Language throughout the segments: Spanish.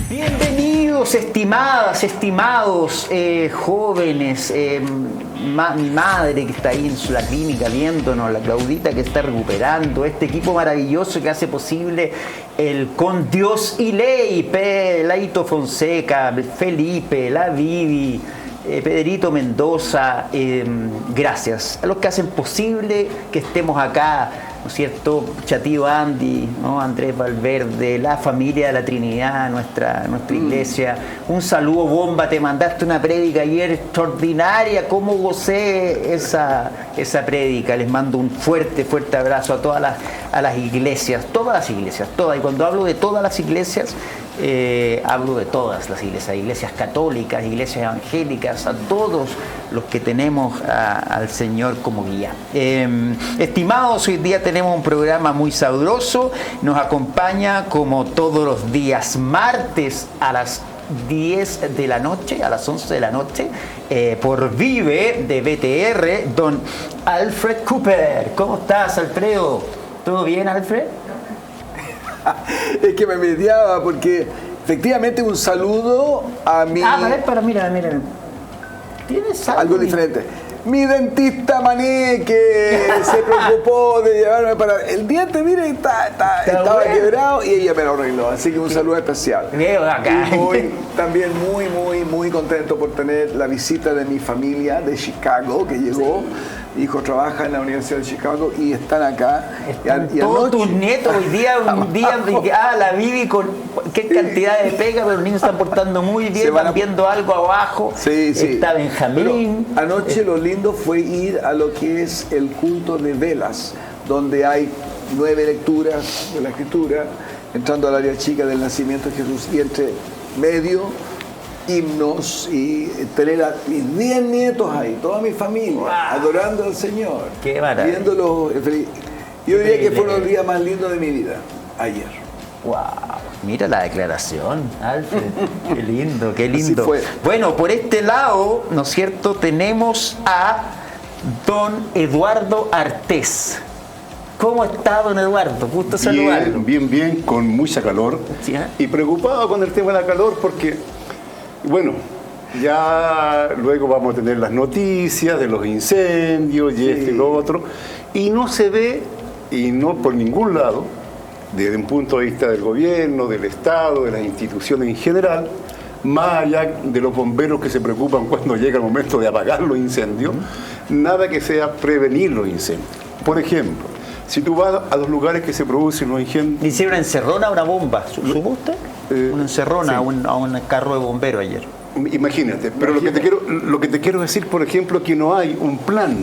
Bienvenidos, estimadas, estimados jóvenes, mi madre que está ahí en la clínica viéndonos, la Claudita que está recuperando, este equipo maravilloso que hace posible el Con Dios y Ley, Laito Fonseca, Felipe, la Vivi, Pedrito Mendoza, gracias a los que hacen posible que estemos acá, ¿no es cierto? Chatío Andy, ¿no? Andrés Valverde, la familia de la Trinidad, nuestra iglesia. Un saludo, Bomba, te mandaste una prédica ayer extraordinaria, cómo gocé esa prédica. Les mando un fuerte abrazo a todas las iglesias, todas, y cuando hablo de todas las iglesias, hablo de todas las iglesias católicas, iglesias evangélicas, a todos los que tenemos al Señor como guía. Estimados, hoy día tenemos un programa muy sabroso. Nos acompaña como todos los días martes a las 10 de la noche, a las 11 de la noche, por Vive de BTR, don Alfred Cooper. ¿Cómo estás, Alfredo? ¿Todo bien, Alfred? Es que me mediaba porque efectivamente un saludo a mi... mira. ¿Tienes algo diferente? Mi dentista mané que se preocupó de llevarme para... El diente, mire, estaba quebrado y ella me lo arregló. Así que un saludo especial. Y hoy también muy contento por tener la visita de mi familia de Chicago, que llegó. Mi hijo trabaja en la Universidad de Chicago y están acá. Y todos tus nietos hoy día, la Vivi con qué cantidad de pega, pero los niños están portando muy bien, van viendo algo abajo. Sí. Está Benjamín. Pero anoche lo lindo fue ir a lo que es el culto de velas, donde hay 9 lecturas de la Escritura, entrando al área chica del nacimiento de Jesús y entre medio himnos y tener a mis 10 nietos ahí, toda mi familia, adorando al Señor. Qué maravilla. Viéndolo. Yo diría que fue uno de los días más lindos de mi vida, ayer. ¡Wow! Mira la declaración, Alfred. Qué lindo. Así fue. Bueno, por este lado, ¿no es cierto?, tenemos a don Eduardo Artés. ¿Cómo está, don Eduardo? Gusto saludarlo. Bien, con mucha calor. ¿Sí, y preocupado con el tema de la calor porque, bueno, ya luego vamos a tener las noticias de los incendios y esto y lo otro, y no se ve, y no por ningún lado, desde un punto de vista del gobierno, del Estado, de las instituciones en general, más allá de los bomberos que se preocupan cuando llega el momento de apagar los incendios, nada que sea prevenir los incendios. Por ejemplo, si tú vas a los lugares que se producen los incendios... ¿Hicieron una encerrona, una bomba? ¿Supo usted? Una encerrona a un carro de bombero ayer. Imagínate, pero lo que te quiero decir, por ejemplo, que no hay un plan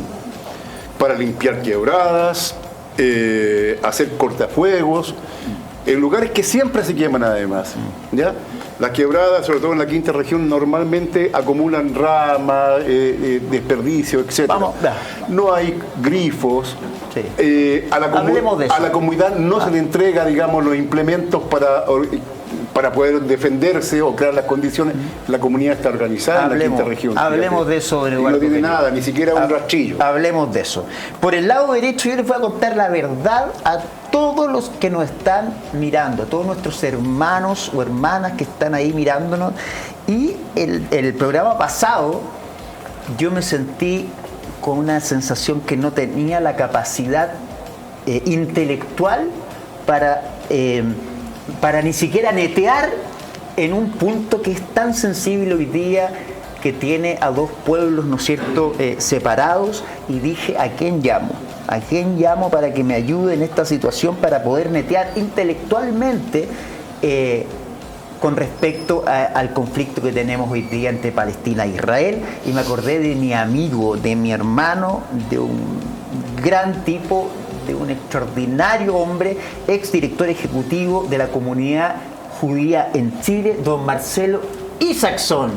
para limpiar quebradas, hacer cortafuegos, en lugares que siempre se queman además, ¿ya? Las quebradas, sobre todo en la quinta región, normalmente acumulan ramas, desperdicio, etc. No hay grifos. Sí. A la comunidad no se le entrega, digamos, los implementos para poder defenderse o crear las condiciones. La comunidad está organizada en la quinta región. Hablemos de eso, y no tiene nada, ni siquiera un rastrillo. Hablemos de eso. Por el lado derecho, yo les voy a contar la verdad a todos los que nos están mirando, a todos nuestros hermanos o hermanas que están ahí mirándonos. Y el programa pasado, yo me sentí con una sensación que no tenía la capacidad intelectual para ni siquiera netear en un punto que es tan sensible hoy día, que tiene a dos pueblos, ¿no es cierto?, separados, y dije, ¿a quién llamo? ¿A quién llamo para que me ayude en esta situación para poder netear intelectualmente con respecto al conflicto que tenemos hoy día entre Palestina e Israel? Y me acordé de mi amigo, de mi hermano, de un gran tipo, de un extraordinario hombre, exdirector ejecutivo de la comunidad judía en Chile, don Marcelo Isaacson.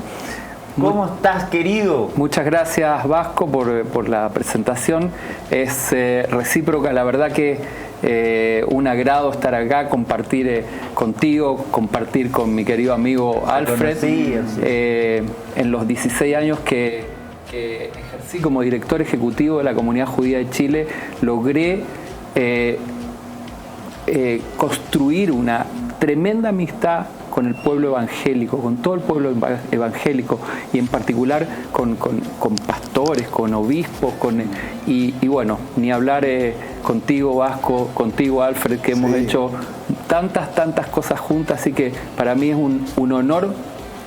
¿Cómo estás, querido? Muchas gracias, Vasco, por la presentación. Es recíproca, la verdad que un agrado estar acá, compartir contigo, compartir con mi querido amigo Alfred. En los 16 años que ejercí como director ejecutivo de la comunidad judía de Chile, logré construir una tremenda amistad con el pueblo evangélico, con todo el pueblo evangélico y en particular con pastores, con obispos, y bueno, ni hablar contigo Vasco, contigo Alfred, que hemos hecho tantas cosas juntas, así que para mí es un honor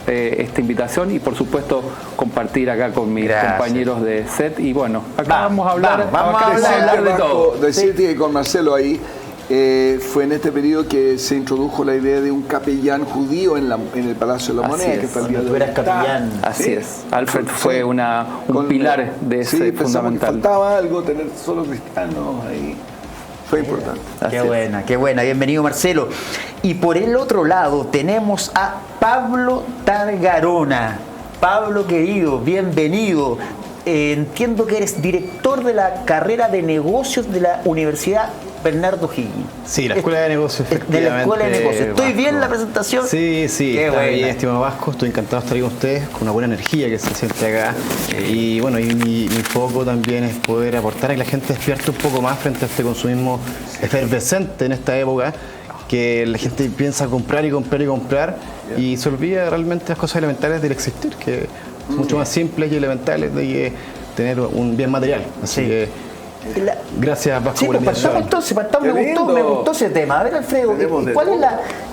esta invitación y por supuesto compartir acá con mis compañeros de set y bueno, acá vamos a hablar de todo. Decirte que con Marcelo ahí fue en este periodo que se introdujo la idea de un capellán judío en el Palacio de la Moneda, que fue el día de hoy. Capellán. Así es. Alfred fue un pilar de ese fundamental. Que faltaba algo, tener solo cristianos ahí. Fue importante. Qué buena. Bienvenido, Marcelo. Y por el otro lado tenemos a Pablo Targarona. Pablo, querido, bienvenido. Entiendo que eres director de la carrera de negocios de la Universidad Bernardo Higgins. Sí, la Escuela de Negocios, efectivamente. De la Escuela de Negocios. ¿Estoy bien en la presentación? Sí, Qué está bien, estimado Vasco. Estoy encantado de estar ahí con ustedes, con una buena energía que se siente acá. Y bueno, mi foco también es poder aportar a que la gente despierte un poco más frente a este consumismo efervescente en esta época, que la gente piensa comprar y se olvida realmente las cosas elementales del existir, que son mucho más simples y elementales de tener un bien material. Así que gracias, Vasco, por la invitación. Me gustó ese tema. A ver, Alfredo, ¿cuál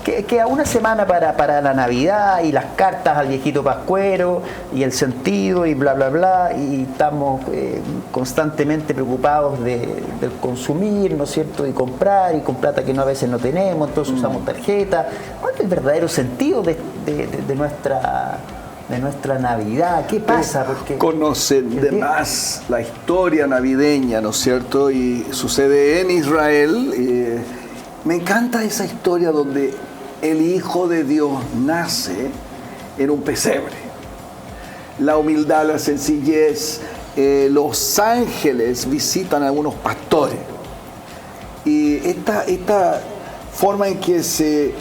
es que a una semana para la Navidad y las cartas al viejito pascuero y el sentido y bla, bla, bla, y estamos constantemente preocupados del consumir, ¿no es cierto?, y comprar, y con plata que a veces no tenemos, entonces usamos tarjeta. ¿Cuál es el verdadero sentido de nuestra Navidad? ¿Qué pasa? Porque conocen de más la historia navideña, ¿no es cierto? Y sucede en Israel. Me encanta esa historia donde el Hijo de Dios nace en un pesebre. La humildad, la sencillez. Los ángeles visitan a algunos pastores. Y esta forma en que se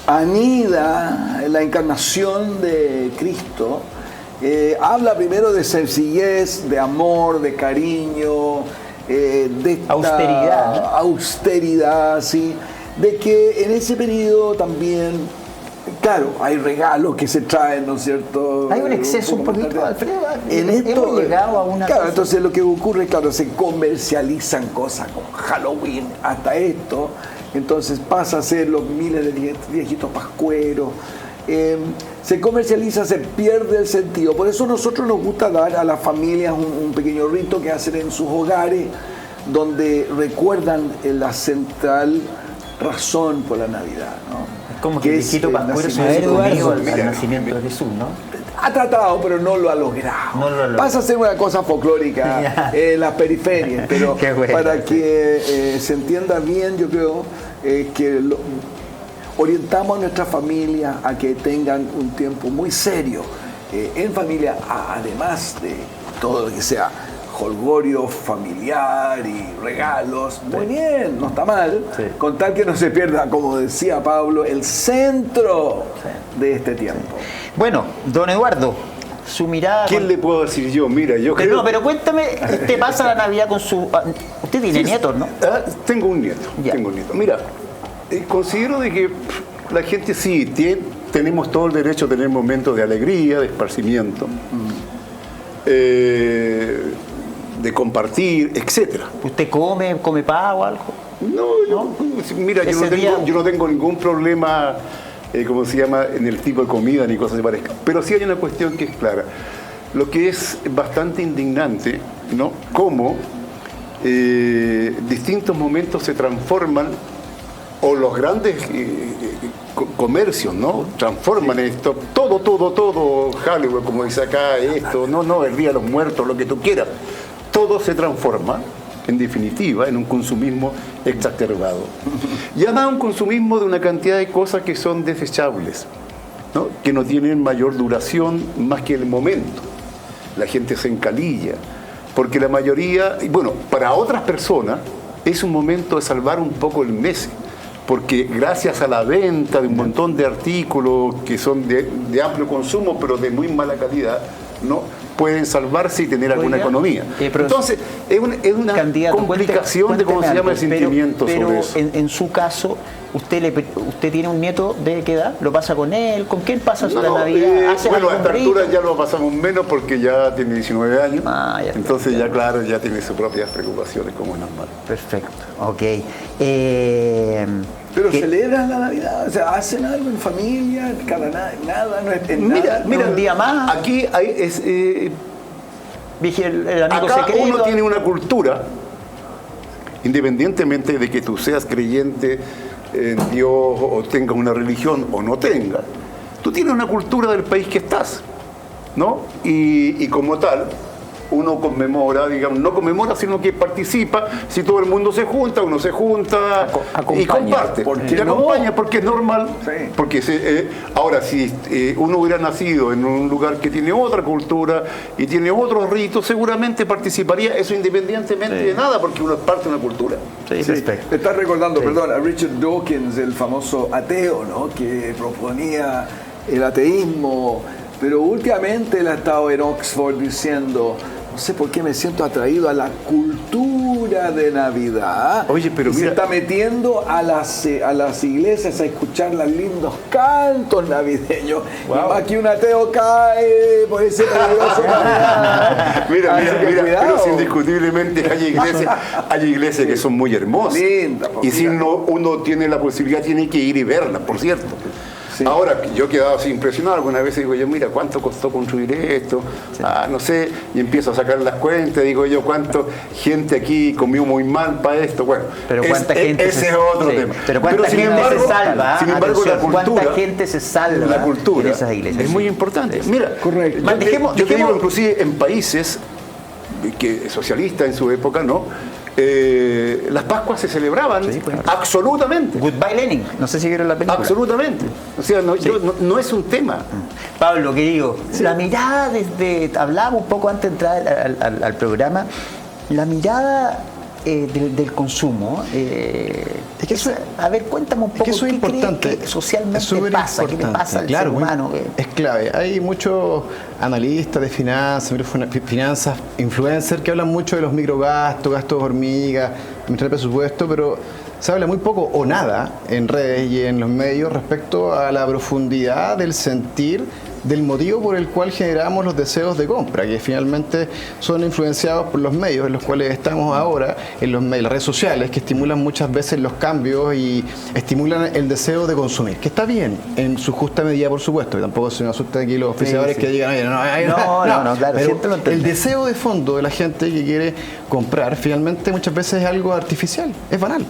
anida la encarnación de Cristo, habla primero de sencillez, de amor, de cariño, de austeridad, ¿sí? De que en ese periodo también, claro, hay regalos que se traen, ¿no es cierto? Hay un exceso un poquito, Alfredo. Hemos llegado a una... Claro, entonces lo que ocurre, claro, se comercializan cosas con Halloween, hasta esto. Entonces pasa a ser los miles de viejitos pascueros. Se comercializa, se pierde el sentido. Por eso a nosotros nos gusta dar a las familias un pequeño rito que hacen en sus hogares, donde recuerdan la central razón por la Navidad, ¿no? Es como que el viejito pascuero se ha unido al nacimiento de Jesús, ¿no? Ha tratado, pero no lo ha logrado. Pasa a ser una cosa folclórica en las periferias, pero para que se entienda bien, yo creo que orientamos a nuestra familia a que tengan un tiempo muy serio en familia, además de todo lo que sea jolgorio familiar y regalos. Muy bien, no está mal, con tal que no se pierda, como decía Pablo, el centro de este tiempo. Bueno, don Eduardo, su mirada... ¿Quién le puedo decir yo? Mira, yo creo... No, pero cuéntame, ¿usted pasa la Navidad con su... Usted tiene nietos, ¿no? Tengo un nieto. Mira, considero de que la gente sí, tenemos todo el derecho a tener momentos de alegría, de esparcimiento, de compartir, etcétera. ¿Usted come pavo o algo? No, mira, yo no tengo ningún problema... ¿cómo se llama?, en el tipo de comida ni cosas que parezcan. Pero sí hay una cuestión que es clara. Lo que es bastante indignante, ¿no?, cómo distintos momentos se transforman, o los grandes comercios, ¿no?, transforman esto, todo, Halloween, como dice acá, esto, el Día de los Muertos, lo que tú quieras. Todo se transforma, en definitiva, en un consumismo exacerbado. Y además un consumismo de una cantidad de cosas que son desechables, ¿no?, que no tienen mayor duración más que el momento. La gente se encalilla, porque la mayoría, bueno, para otras personas es un momento de salvar un poco el mes, porque gracias a la venta de un montón de artículos que son de amplio consumo, pero de muy mala calidad, ¿no?, pueden salvarse y tener alguna economía. Entonces, es una complicación de cómo se llama el sentimiento sobre eso. En su caso, usted tiene un nieto de qué edad, lo pasa con él, ¿con quién pasa la Navidad? Bueno, a esta altura ya lo pasamos menos porque ya tiene 19 años, entonces ya claro, ya tiene sus propias preocupaciones como es normal. Perfecto, ok. Pero celebran la Navidad, o sea, hacen algo en familia, nada, no es nada. Mira, un día más. Aquí hay el amigo acá secreto. Uno tiene una cultura, independientemente de que tú seas creyente en Dios o tengas una religión o no tengas, tú tienes una cultura del país que estás, ¿no? Y como tal, uno conmemora, digamos, no conmemora, sino que participa. Si todo el mundo se junta, uno se junta y comparte. Y acompaña porque es normal. Sí. Porque ahora, si uno hubiera nacido en un lugar que tiene otra cultura y tiene otros ritos, seguramente participaría, eso independientemente de nada, porque uno es parte de una cultura. Sí, perfecto. Me estás recordando, perdón, a Richard Dawkins, el famoso ateo, ¿no? Que proponía el ateísmo, pero últimamente él ha estado en Oxford diciendo: no sé por qué me siento atraído a la cultura de Navidad. Oye, pero mira, se está metiendo a las iglesias a escuchar los lindos cantos navideños. Wow. Y más que un ateo cae por ese peligroso Navidad. Mira, pero indiscutiblemente hay iglesias que son muy hermosas. Linda, y si uno tiene la posibilidad, tiene que ir y verlas, por cierto. Sí. Ahora, yo he quedado así impresionado, alguna vez digo yo, mira, ¿cuánto costó construir esto? Sí. No sé, y empiezo a sacar las cuentas, digo yo, ¿cuánto gente aquí comió muy mal para esto? Bueno, pero ¿cuánta gente ese es otro tema. Pero ¿cuánta gente se salva? Sin embargo, la cultura, ¿cuánta gente se salva la cultura en esas iglesias? Es muy importante. Mira, correcto. Yo te digo, inclusive en países socialistas en su época, ¿no? Las Pascuas se celebraban absolutamente. Goodbye Lenin, no sé si vieron la película. Absolutamente. O sea, no es un tema. Pablo, querido, la mirada hablábamos un poco antes de entrar al programa, la mirada del consumo. Es que eso, a ver, cuéntame un poco, es que eso es importante. ¿Qué socialmente pasa? ¿Qué le pasa al ser humano? Es clave. Hay muchos analistas de finanzas, influencers, que hablan mucho de los microgastos, gastos hormiga, administrar el presupuesto, pero se habla muy poco o nada en redes y en los medios respecto a la profundidad del sentir, del motivo por el cual generamos los deseos de compra, que finalmente son influenciados por los medios en los cuales estamos ahora, en las redes sociales, que estimulan muchas veces los cambios y estimulan el deseo de consumir, que está bien en su justa medida, por supuesto, que tampoco se me asusten aquí los oficiadores que digan, oye, no, claro, pero el deseo de fondo de la gente que quiere comprar finalmente muchas veces es algo artificial, es banal.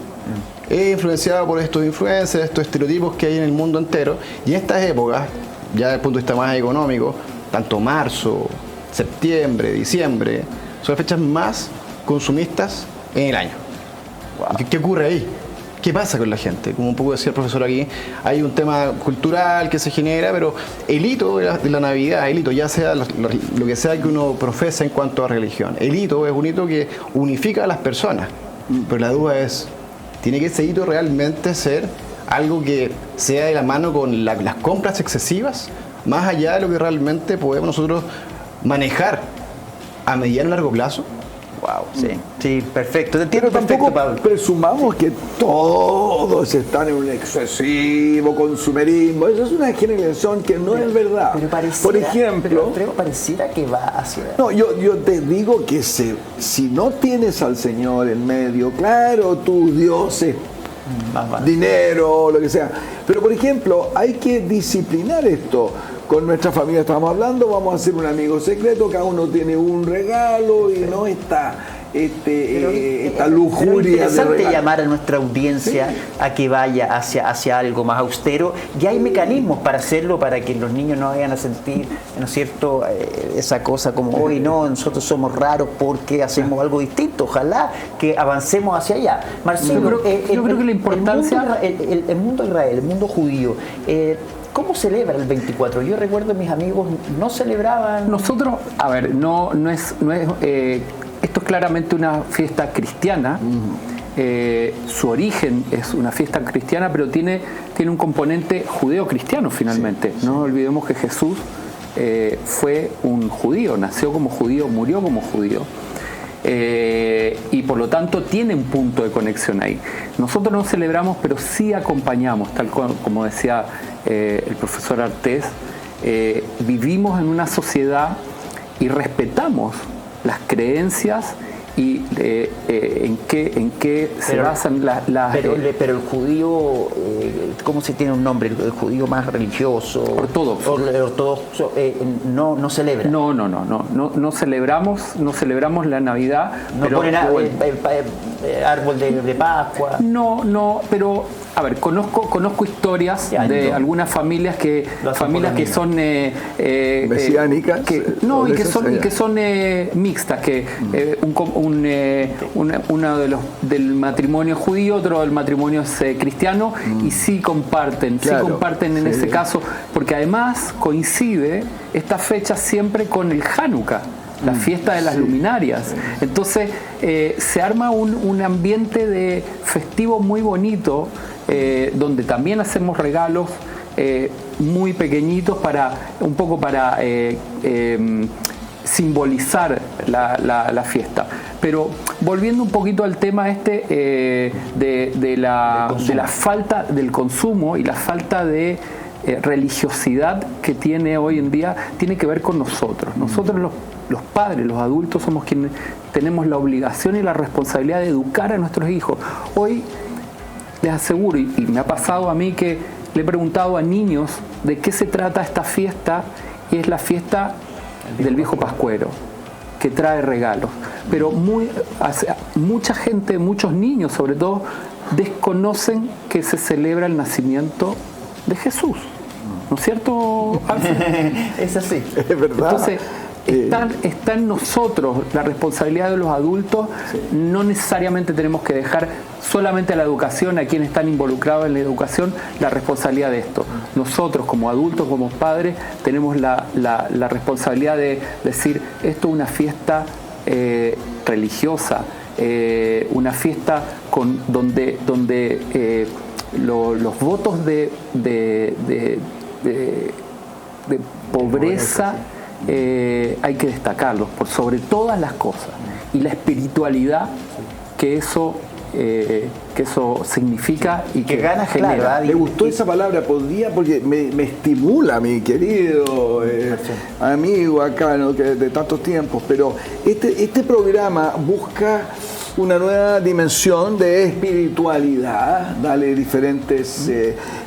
Es influenciado por estos influencers, estos estereotipos que hay en el mundo entero, y en estas épocas, ya desde el punto de vista más económico, tanto marzo, septiembre, diciembre, son las fechas más consumistas en el año. Wow. ¿Qué ocurre ahí? ¿Qué pasa con la gente? Como un poco decía el profesor aquí, hay un tema cultural que se genera, pero el hito de la Navidad, el hito, ya sea lo que sea que uno profesa en cuanto a religión, el hito es un hito que unifica a las personas, pero la duda es, ¿tiene que ese hito realmente ser algo que sea de la mano con las compras excesivas, más allá de lo que realmente podemos nosotros manejar a mediano y largo plazo? Wow, sí, perfecto. Te entiendo pero perfecto, Pablo. Presumamos que todos están en un excesivo consumerismo. Eso es una generalización que no es verdad. Pero por ejemplo, pero pareciera que va hacia... No, yo te digo que si no tienes al Señor en medio, claro, tu Dios es dinero, lo que sea. Pero por ejemplo, hay que disciplinar esto. Con nuestra familia estamos hablando, vamos a hacer un amigo secreto, cada uno tiene un regalo y no está esta lujuria. Es interesante de llamar a nuestra audiencia a que vaya hacia algo más austero, y hay mecanismos para hacerlo, para que los niños no vayan a sentir, ¿no es cierto?, esa cosa como hoy no, nosotros somos raros porque hacemos algo distinto. Ojalá que avancemos hacia allá. Marcelo, yo creo que la importancia, el mundo de Israel, el mundo judío, ¿cómo celebra el 24? Yo recuerdo mis amigos no celebraban. Nosotros, a ver, no es esto es claramente una fiesta cristiana. Su origen es una fiesta cristiana, pero tiene un componente judeo-cristiano finalmente. Sí. No olvidemos que Jesús fue un judío, nació como judío, murió como judío. Y por lo tanto tiene un punto de conexión ahí. Nosotros no celebramos, pero sí acompañamos, tal como decía el profesor Artés. Vivimos en una sociedad y respetamos las creencias y en qué se basan las... Pero el judío, ¿cómo se tiene un nombre? El judío más religioso. Ortodoxo. No celebra. No celebramos la Navidad. No ponen árbol de Pascua. No, pero a ver, conozco historias de algunas familias que son mesiánicas, que son mixtas, que uno del matrimonio judío, otro del matrimonio es cristiano, y sí comparten en ese caso, porque además coincide esta fecha siempre con el Hanukkah, la fiesta de las luminarias. Entonces se arma un ambiente de festivo muy bonito, donde también hacemos regalos muy pequeñitos para simbolizar la fiesta. Pero volviendo un poquito al tema de la falta del consumo y la falta de religiosidad que tiene hoy en día, tiene que ver con nosotros. Nosotros los padres, los adultos, somos quienes tenemos la obligación y la responsabilidad de educar a nuestros hijos. Hoy les aseguro, y me ha pasado a mí, que le he preguntado a niños de qué se trata esta fiesta, y es la fiesta del viejo pascuero, que trae regalos. Pero mucha gente, muchos niños sobre todo, desconocen que se celebra el nacimiento de Jesús. ¿No es cierto, Arce? Es así. Es verdad. Entonces, está en nosotros la responsabilidad de los adultos. No necesariamente tenemos que dejar solamente a la educación, a quienes están involucrados en la educación, la responsabilidad de esto. Nosotros como adultos, como padres, tenemos la responsabilidad de decir, esto es una fiesta religiosa, una fiesta donde los votos de pobreza hay que destacarlos por sobre todas las cosas, y la espiritualidad que eso significa y que ganas genera. Claro, me gustó esa palabra, porque me estimula, mi querido amigo acá, ¿no?, que de tantos tiempos, pero este programa busca una nueva dimensión de espiritualidad, dale diferentes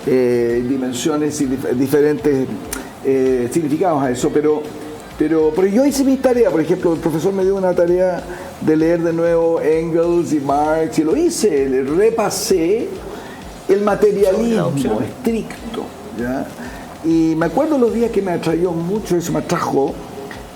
dimensiones y diferentes significados a eso, pero yo hice mi tarea. Por ejemplo, el profesor me dio una tarea de leer de nuevo Engels y Marx, y lo hice, le repasé el materialismo estricto, ¿ya? Y me acuerdo los días que me atrajo mucho, eso me atrajo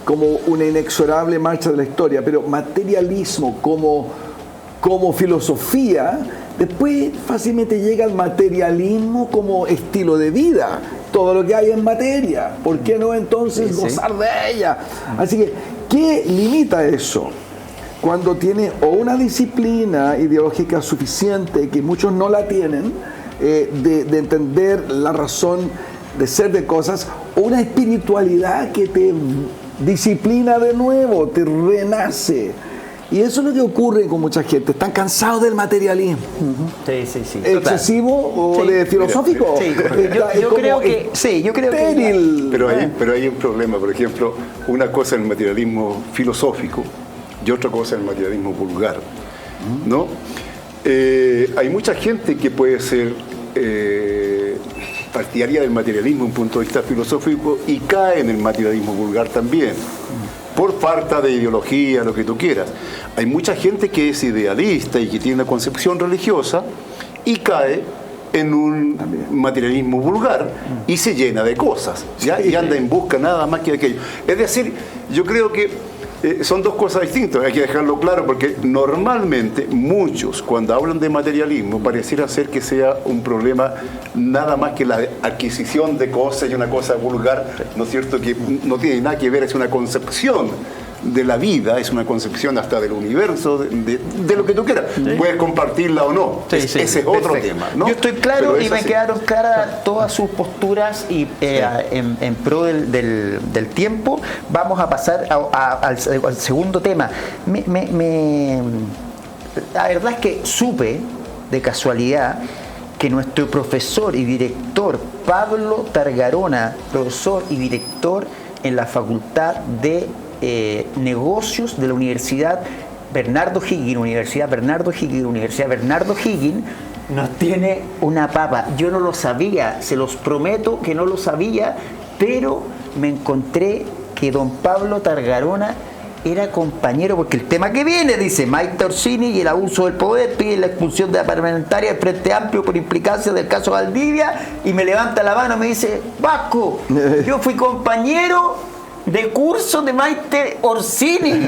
como una inexorable marcha de la historia, pero materialismo como filosofía, después fácilmente llega al materialismo como estilo de vida. Todo lo que hay en materia, ¿por qué no entonces gozar de ella? Así que, ¿qué limita eso? Cuando tiene o una disciplina ideológica suficiente, que muchos no la tienen, de entender la razón de ser de cosas, o una espiritualidad que te disciplina de nuevo, te renace. Y eso es lo que ocurre con mucha gente. Están cansados del materialismo. Sí. ¿Excesivo o de filosófico? Sí, yo creo que estéril. Pero hay un problema. Por ejemplo, una cosa es el materialismo filosófico y otra cosa es el materialismo vulgar, ¿no? Hay mucha gente que puede ser partidaria del materialismo desde un punto de vista filosófico y cae en el materialismo vulgar también, por falta de ideología, lo que tú quieras. Hay mucha gente que es idealista y que tiene una concepción religiosa y cae en un materialismo vulgar y se llena de cosas, ¿ya? Y anda en busca nada más que de aquello. Es decir, yo creo que son dos cosas distintas, hay que dejarlo claro, porque normalmente muchos, cuando hablan de materialismo, pareciera ser que sea un problema nada más que la adquisición de cosas y una cosa vulgar, ¿no es cierto?, que no tiene nada que ver, es una concepción de la vida, es una concepción hasta del universo, de lo que tú quieras. ¿Sí? Puedes compartirla o no. Ese es otro tema, ¿no? Yo estoy claro y me quedaron claras todas sus posturas y en pro del tiempo. Vamos a pasar al segundo tema. La verdad es que supe de casualidad que nuestro profesor y director Pablo Targarona, profesor y director en la Facultad de Negocios de la Universidad Bernardo Higgins, nos tiene una papa. Yo no lo sabía, se los prometo que no lo sabía, pero me encontré que don Pablo Targarona era compañero, porque el tema que viene dice: Maite Orsini y el abuso del poder piden la expulsión de la parlamentaria del Frente Amplio por implicancia del caso Valdivia, y me levanta la mano y me dice: Vasco, yo fui compañero de curso de Maite Orsini.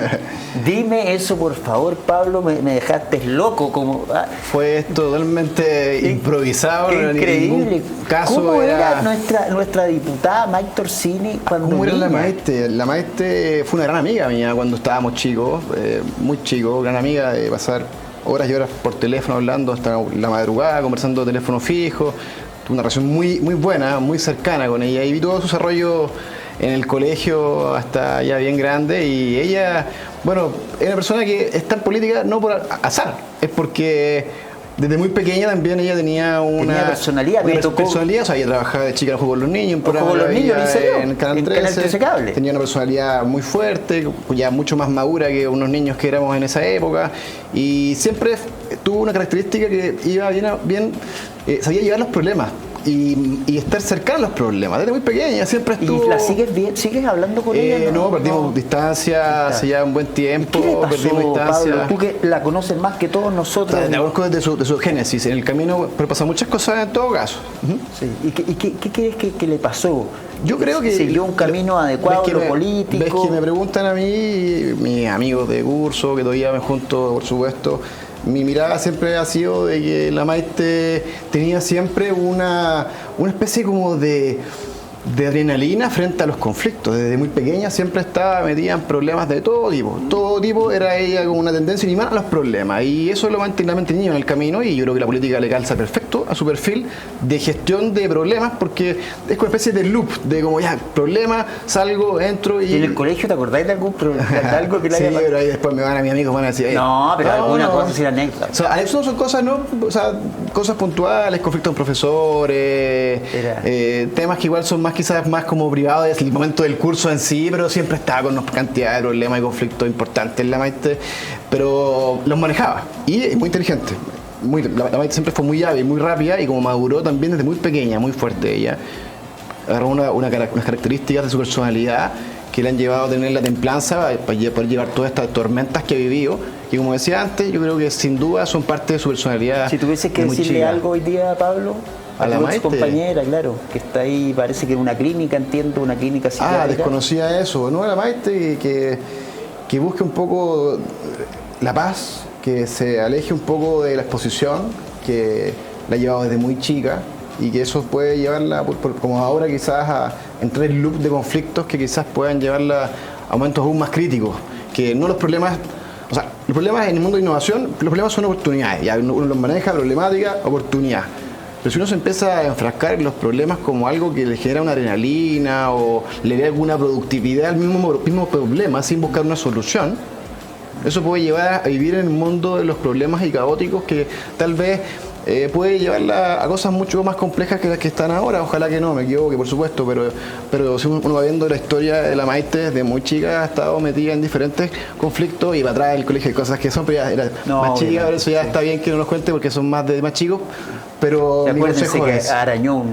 Dime eso, por favor, Pablo, me dejaste loco. Fue totalmente improvisado. Increíble. En caso ¿Cómo era nuestra diputada Maite Orsini cuando ¿Cómo era niña? la Maite? La Maite fue una gran amiga mía cuando estábamos chicos, muy chicos, gran amiga de pasar horas y horas por teléfono hablando hasta la madrugada, conversando teléfono fijo. Tuve una relación muy, muy buena, muy cercana con ella, y vi todo su desarrollo en el colegio hasta ya bien grande. Y ella, bueno, es una persona que está en política no por azar, es porque desde muy pequeña también ella tenía una personalidad. O sea, ella trabajaba de chica en Juego con los Niños, en Canal 13 Cable. Tenía una personalidad muy fuerte, ya mucho más madura que unos niños que éramos en esa época, y siempre tuvo una característica que iba sabía llevar los problemas. Y estar cercana a los problemas. Desde muy pequeña siempre estuvo. ¿Y la sigues hablando con ella? No, perdimos distancia hace ya un buen tiempo. ¿Qué le pasó, perdimos distancia. Pablo? Tú que la conoces más que todos nosotros. La conozco desde su génesis. En el camino, pero pasan muchas cosas en todo caso. Sí. ¿Y qué crees que le pasó? Yo creo que siguió un camino adecuado en lo político. Ves que me preguntan a mí, mis amigos de curso, que todavía me junto, por supuesto. Mi mirada siempre ha sido de que la Maite tenía siempre una especie como de adrenalina frente a los conflictos. Desde muy pequeña siempre estaba metida en problemas de todo tipo. Todo tipo era ella con una tendencia inhumana a los problemas. Y eso lo ha mantenido en el camino, y yo creo que la política le calza perfecto a su perfil de gestión de problemas, porque es una especie de loop, de como ya, problema, salgo, entro y... ¿Y en el colegio te acordáis de algún problema? De algo que le haya... Sí, pero ahí después me van a mis amigos, van a decir... No, pero alguna cosa sí la anécdota. O sea, eso son cosas, ¿no? O sea, cosas puntuales, conflictos con profesores, temas que igual son quizás más como privados desde el momento del curso en sí, pero siempre estaba con una cantidad de problemas y conflictos importantes en la Maite, pero los manejaba, y muy inteligente. La Maite siempre fue muy hábil, muy rápida, y como maduró también desde muy pequeña, muy fuerte ella, agarró unas características de su personalidad que le han llevado a tener la templanza para poder llevar todas estas tormentas que ha vivido, y como decía antes, yo creo que sin duda son parte de su personalidad. Si tuvieses que decirle algo hoy día, Pablo, a la Maite, compañera, claro, que está ahí, parece que en una clínica, entiendo, una clínica psiquiátrica. Desconocía eso, ¿no? La Maite que busque un poco la paz, que se aleje un poco de la exposición, que la ha llevado desde muy chica, y que eso puede llevarla, como ahora quizás, a entrar en loop de conflictos que quizás puedan llevarla a momentos aún más críticos, que no los problemas... O sea, los problemas en el mundo de innovación, los problemas son oportunidades, ya uno los maneja, problemática, oportunidad. Pero si uno se empieza a enfrascar en los problemas como algo que le genera una adrenalina o le da alguna productividad al mismo problema sin buscar una solución, eso puede llevar a vivir en el mundo de los problemas y caóticos, que tal vez puede llevarla a cosas mucho más complejas que las que están ahora. Ojalá que no, me equivoque, por supuesto, pero si uno va viendo la historia de la Maite, desde muy chica ha estado metida en diferentes conflictos, y para atrás del colegio hay cosas que son, pero ya era más chica, pero eso ya está bien que no nos cuente porque son más chicos. Pero mi consejo es... arañó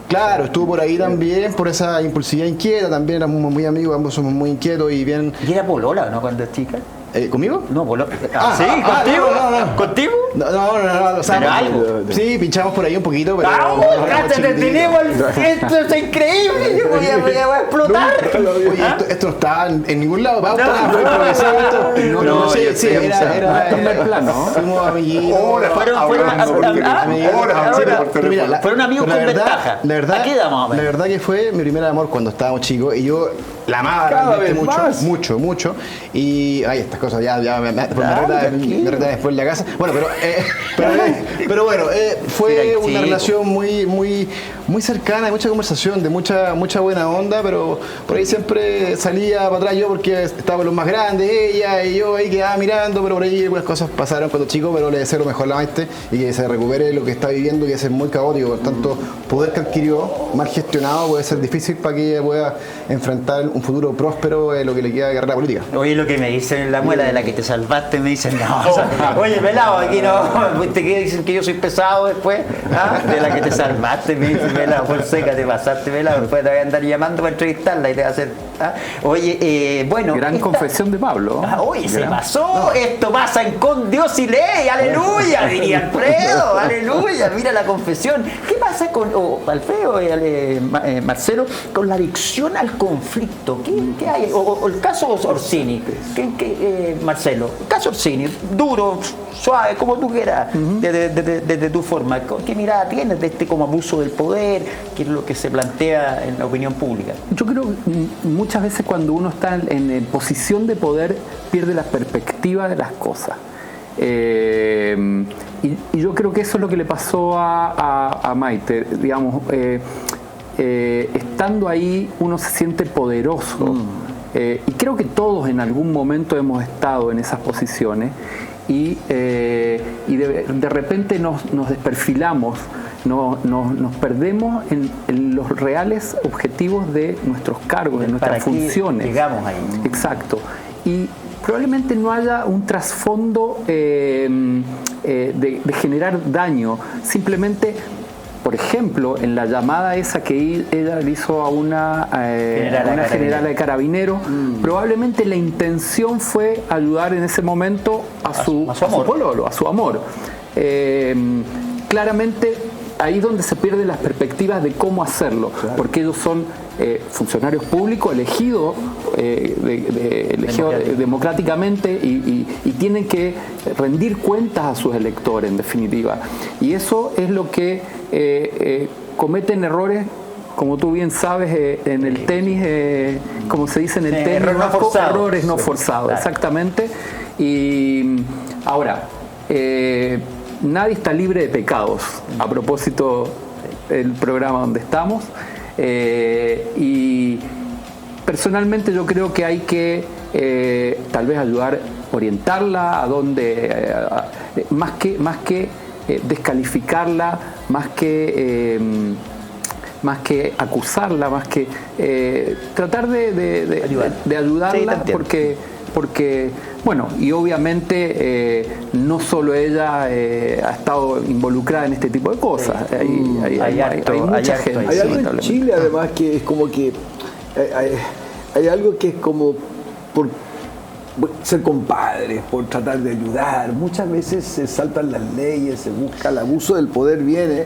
Claro, estuvo por ahí también, por esa impulsividad inquieta, también éramos muy amigos, ambos somos muy inquietos y bien... ¿Y era polola, no, cuando es chica? ¿Conmigo? No, polola. ¿Sí? ¿Contigo? No. ¿Contigo? No, o sea, pero algo. Sí, pinchamos por ahí un poquito, pero... tenemos! ¡Esto es increíble! Yo voy a explotar. Oye, esto no está en ningún lado. Fue improvisado. Era plano. Fuimos amiguitos. Fueron amigos con ventaja. La verdad que fue mi primer amor cuando estábamos chicos, y yo la amaba realmente mucho. Y estas cosas ya me reta después en la casa. Bueno, pero bueno, fue una relación muy cercana, de mucha conversación, de mucha buena onda, pero por ahí siempre salía para atrás yo porque estaba con los más grandes, ella y yo ahí quedaba mirando, pero por ahí algunas cosas pasaron cuando chico, pero le deseo lo mejor a la Maite y que se recupere lo que está viviendo, que es muy caótico, por tanto, poder que adquirió, mal gestionado, puede ser difícil para que ella pueda enfrentar un futuro próspero en lo que le queda de carrera política. Oye, lo que me dicen en la muela de la que te salvaste, me dicen, no, oye, pelado, aquí no, te dicen que yo soy pesado después, ¿ah? De la que te salvaste, me dicen, pelado, Fonseca, te pasaste, pelado, después te voy a andar llamando para entrevistarla y te va a hacer, ¿ah? Oye, bueno. Gran confesión de Pablo. Oye, se pasó, esto pasa con Dios y ley, aleluya, diría Alfredo, aleluya, mira la confesión. ¿Qué pasa con Alfredo y Marcelo con la adicción al conflicto? ¿Qué hay? O el caso Orsini, Marcelo, el caso Orsini, duro, suave, como tú quieras, desde tu forma. ¿Qué mirada tienes de este como abuso del poder? ¿Qué es lo que se plantea en la opinión pública? Yo creo que muchas veces cuando uno está en posición de poder pierde la perspectiva de las cosas. Y yo creo que eso es lo que le pasó a Maite, digamos, estando ahí uno se siente poderoso y creo que todos en algún momento hemos estado en esas posiciones y de repente nos desperfilamos, nos perdemos en los reales objetivos de nuestros cargos, de nuestras funciones. Llegamos ahí. Exacto. Y probablemente no haya un trasfondo de generar daño. Simplemente, por ejemplo, en la llamada esa que ella le hizo a una generala de carabineros, probablemente la intención fue ayudar en ese momento a su pololo, a su amor. Claramente, ahí es donde se pierden las perspectivas de cómo hacerlo, claro. Porque ellos son funcionarios públicos elegidos democráticamente y tienen que rendir cuentas a sus electores, en definitiva. Y eso es lo que cometen errores, como tú bien sabes, en el tenis, como se dice en el tenis, errores no forzados, claro. Exactamente. Y ahora, nadie está libre de pecados, a propósito del programa donde estamos, y personalmente yo creo que hay que tal vez ayudar, orientarla a donde, más que descalificarla, más que acusarla, más que tratar de ayudarla, sí, porque bueno, y obviamente no solo ella ha estado involucrada en este tipo de cosas, hay mucha gente. Hay algo en Chile además que es como que hay algo que es como por ser compadres, por tratar de ayudar. Muchas veces se saltan las leyes, se busca el abuso del poder, viene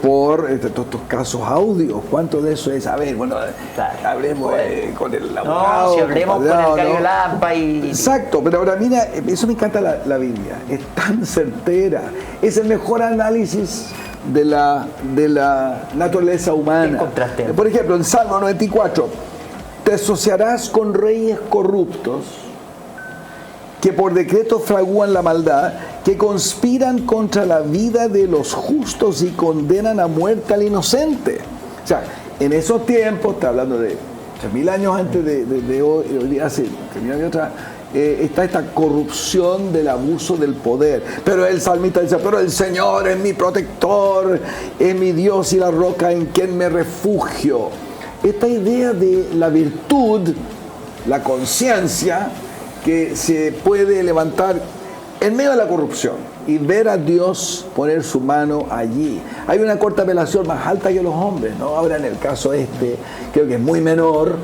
por todos estos casos audios. ¿Cuánto de eso es? A ver, bueno, claro, hablemos con el abogado. No, si hablemos con el gallo Lampa y... Exacto, pero ahora mira, eso me encanta la Biblia. Es tan certera. Es el mejor análisis de la naturaleza humana. Por ejemplo, en Salmo 94, te asociarás con reyes corruptos que por decreto fragúan la maldad, que conspiran contra la vida de los justos y condenan a muerte al inocente. O sea, en esos tiempos, está hablando de 3.000 años antes de hoy, hace 3.000 años atrás, está esta corrupción del abuso del poder. Pero el salmista dice, pero el Señor es mi protector, es mi Dios y la roca en quien me refugio. Esta idea de la virtud, la conciencia, que se puede levantar en medio de la corrupción y ver a Dios poner su mano allí. Hay una corte de apelación más alta que los hombres, ¿no? Ahora en el caso creo que es muy menor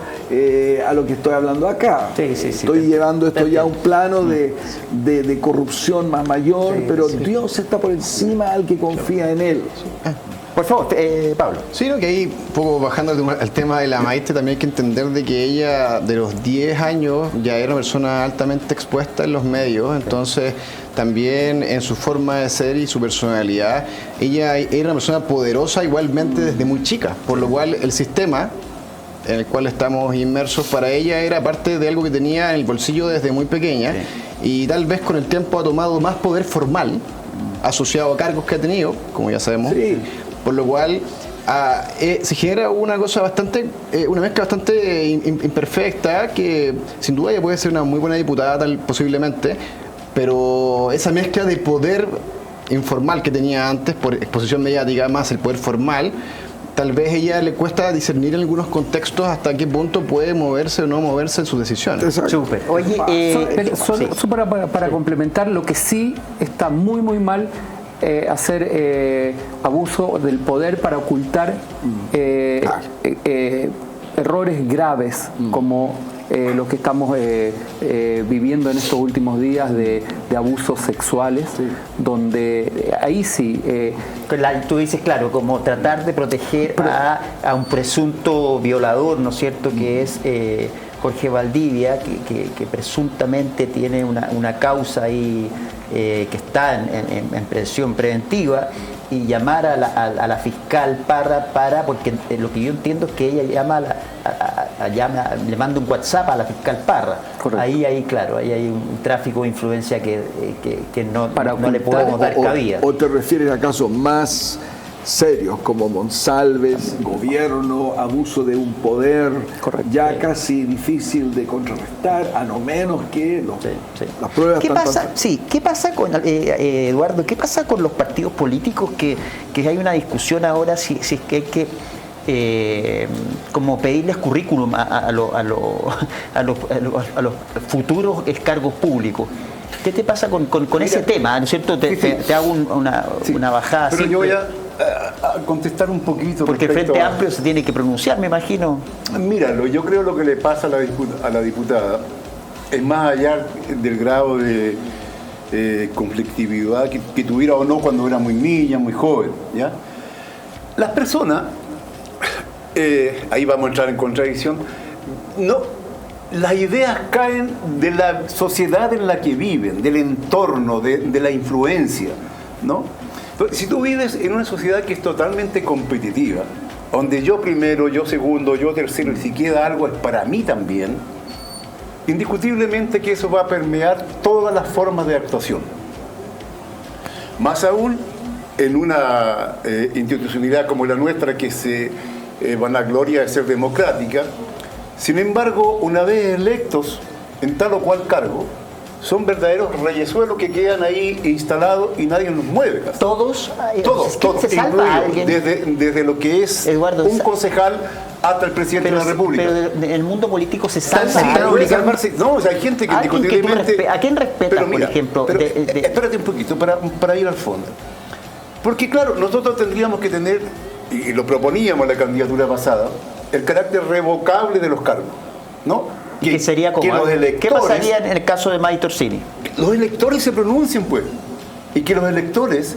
a lo que estoy hablando acá. Sí, estoy llevando esto ya a un plano de corrupción más mayor, pero Dios está por encima al que confía en Él. Por favor, Pablo. Sí, que ahí, un poco bajando al tema de la Maite, también hay que entender de que ella, de los 10 años, ya era una persona altamente expuesta en los medios, entonces también en su forma de ser y su personalidad, ella era una persona poderosa igualmente desde muy chica, por lo cual el sistema en el cual estamos inmersos, para ella era parte de algo que tenía en el bolsillo desde muy pequeña, y tal vez con el tiempo ha tomado más poder formal asociado a cargos que ha tenido, como ya sabemos, por lo cual se genera una cosa bastante, una mezcla bastante imperfecta, que sin duda ella puede ser una muy buena diputada posiblemente, pero esa mezcla de poder informal que tenía antes por exposición mediática más el poder formal, tal vez a ella le cuesta discernir en algunos contextos hasta qué punto puede moverse o no moverse en sus decisiones. Súper. Oye, para complementar, lo que sí está muy muy mal, hacer abuso del poder para ocultar errores graves como lo que estamos viviendo en estos últimos días de abusos sexuales, donde ahí sí... tú dices, claro, como tratar de proteger a un presunto violador, ¿no es cierto?, que es Jorge Valdivia, que presuntamente tiene una causa ahí que está en prisión preventiva, y llamar a la fiscal Parra porque lo que yo entiendo es que ella le manda un WhatsApp a la fiscal Parra. Ahí claro, ahí hay un tráfico de influencia que no le podemos dar cabida. ¿O te refieres a casos más serios como Monsalves, gobierno, abuso de un poder ya casi difícil de contrarrestar, a no menos que las pruebas? ¿Qué pasa con Eduardo? ¿Qué pasa con los partidos políticos que hay una discusión ahora si es que hay que como pedirles currículum a los futuros cargos públicos? ¿Qué te pasa con ese tema? ¿No es cierto? Te hago una bajada. Pero yo voy a contestar un poquito. Porque el Frente Amplio se tiene que pronunciar, me imagino. Míralo, yo creo lo que le pasa a la diputada es más allá del grado de conflictividad que tuviera o no cuando era muy niña, muy joven, ¿ya? Las personas, ahí vamos a entrar en contradicción, las ideas caen de la sociedad en la que viven, del entorno, de la influencia, ¿no? Entonces, si tú vives en una sociedad que es totalmente competitiva, donde yo primero, yo segundo, yo tercero, y si queda algo es para mí también, indiscutiblemente que eso va a permear todas las formas de actuación. Más aún en una institucionalidad como la nuestra, que se vanagloria de ser democrática. Sin embargo, una vez electos en tal o cual cargo, son verdaderos reyesuelos que quedan ahí instalados y nadie los mueve. Todos. ¿Se salva alguien? Desde lo que es Eduardo, un concejal hasta el presidente de la República. Pero en el mundo político se salva No, o sea, hay gente que indiscutiblemente... ¿A quién respetas, por ejemplo? Espérate un poquito para ir al fondo. Porque claro, nosotros tendríamos que tener, y lo proponíamos en la candidatura pasada, el carácter revocable de los cargos, ¿no? ¿Qué sería como? ¿Qué pasaría en el caso de Mike Torsini? Los electores se pronuncian, pues. Y que los electores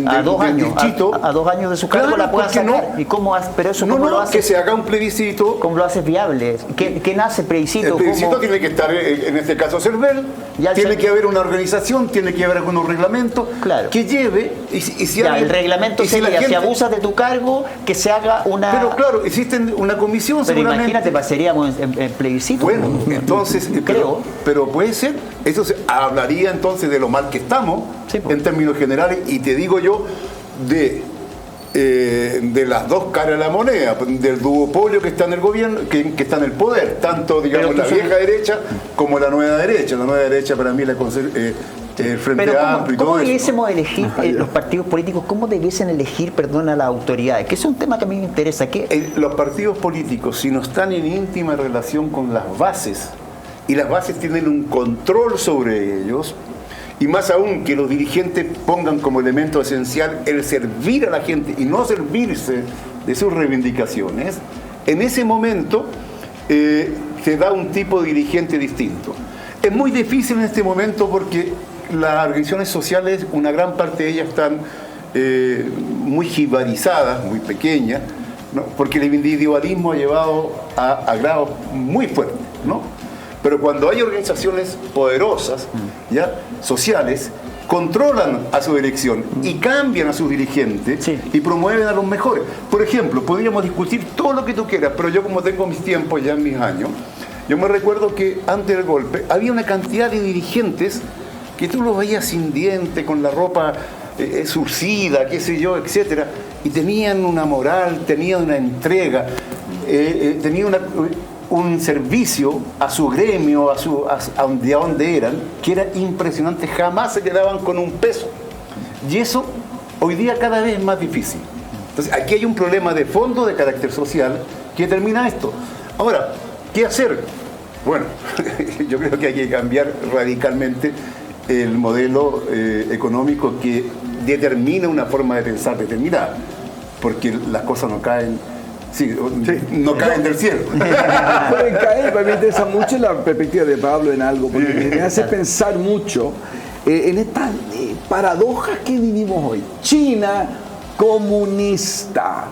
a 2 años, distrito, a 2 años de su cargo, claro, la puedan sacar. No, ¿Y cómo hace? Pero eso ¿cómo lo hace? Que se haga un plebiscito. ¿Cómo lo haces viable? ¿Qué nace el plebiscito? El plebiscito tiene que estar, en este caso, CERVEL, tiene que haber una organización, tiene que haber algunos reglamentos que lleve. El reglamento sería, si abusas de tu cargo, que se haga una... Pero claro, existe una comisión, pero seguramente. Imagínate, pasaríamos en plebiscito. Bueno, entonces, creo. Pero puede ser, eso hablaría entonces de lo mal que estamos, en términos generales, y te digo yo, de las dos caras de la moneda, del duopolio que está en el gobierno, que está en el poder, tanto digamos la vieja derecha como la nueva derecha. La nueva derecha para mí el Frente Amplio y todo eso. ¿Cómo debiésemos elegir los partidos políticos? ¿Cómo debiesen elegir, a las autoridades? Que es un tema que a mí me interesa. Los partidos políticos, si no están en íntima relación con las bases, y las bases tienen un control sobre ellos, y más aún que los dirigentes pongan como elemento esencial el servir a la gente y no servirse de sus reivindicaciones, en ese momento se da un tipo de dirigente distinto. Es muy difícil en este momento porque las organizaciones sociales, una gran parte de ellas están muy jibarizadas, muy pequeñas, ¿no? Porque el individualismo ha llevado a grados muy fuertes, ¿no? Pero cuando hay organizaciones poderosas, ¿ya? Sociales, controlan a su dirección y cambian a sus dirigentes y promueven a los mejores. Por ejemplo, podríamos discutir todo lo que tú quieras, pero yo como tengo mis tiempos ya en mis años, yo me recuerdo que antes del golpe había una cantidad de dirigentes que tú los veías sin dientes, con la ropa surcida, qué sé yo, etcétera, y tenían una moral, tenían una entrega, tenían un servicio a su gremio, a donde eran, que era impresionante. Jamás se quedaban con un peso. Y eso hoy día cada vez es más difícil. Entonces aquí hay un problema de fondo de carácter social que determina esto. Ahora, ¿qué hacer? Bueno, yo creo que hay que cambiar radicalmente el modelo económico que determina una forma de pensar determinada, porque las cosas no caen. No caen del cielo. Pueden caer, pero me interesa mucho la perspectiva de Pablo en algo, porque me hace pensar mucho en estas paradojas que vivimos hoy. China comunista,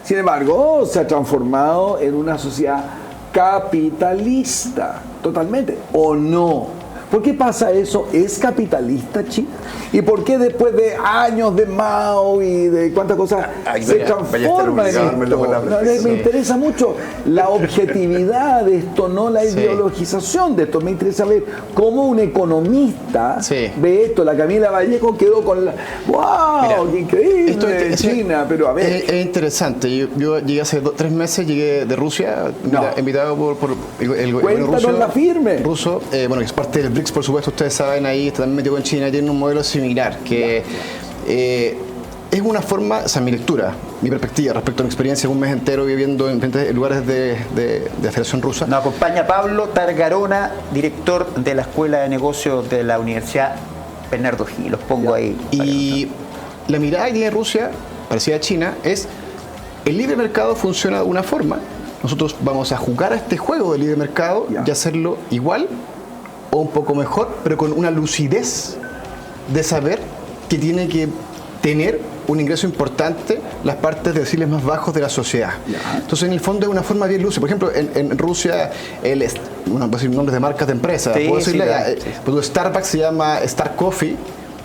sin embargo, se ha transformado en una sociedad capitalista, totalmente, ¿o no? ¿Por qué pasa eso? ¿Es capitalista China? ¿Y por qué después de años de Mao y de cuántas cosas se transforma en esto? Me interesa mucho la objetividad de esto, no la ideologización de esto. Me interesa ver cómo un economista ve esto. La Camila Vallejo quedó con la... ¡Wow! Mira, ¡qué increíble! China, pero a ver... Es interesante. Yo llegué hace 3 meses, llegué de Rusia, invitado por el gobierno ruso. La firme. Ruso, bueno, que es parte del BRICS, por supuesto, ustedes saben, ahí está también metido en China y tienen un modelo similar, que es una forma, o sea, mi lectura, mi perspectiva respecto a mi experiencia, un mes entero viviendo en diferentes lugares de la Federación Rusa. Nos acompaña Pablo Targarona, director de la Escuela de Negocios de la Universidad Bernardo Higgins. Los pongo ahí. Y la mirada que tiene Rusia, parecida a China, es el libre mercado funciona de una forma. Nosotros vamos a jugar a este juego del libre mercado y hacerlo igual o un poco mejor, pero con una lucidez de saber que tiene que tener un ingreso importante las partes de deciles más bajos de la sociedad. Entonces, en el fondo es una forma bien lúcida. Por ejemplo, en Rusia, puedo decir nombres de marcas de empresas. Puedo decirle, Starbucks se llama Star Coffee,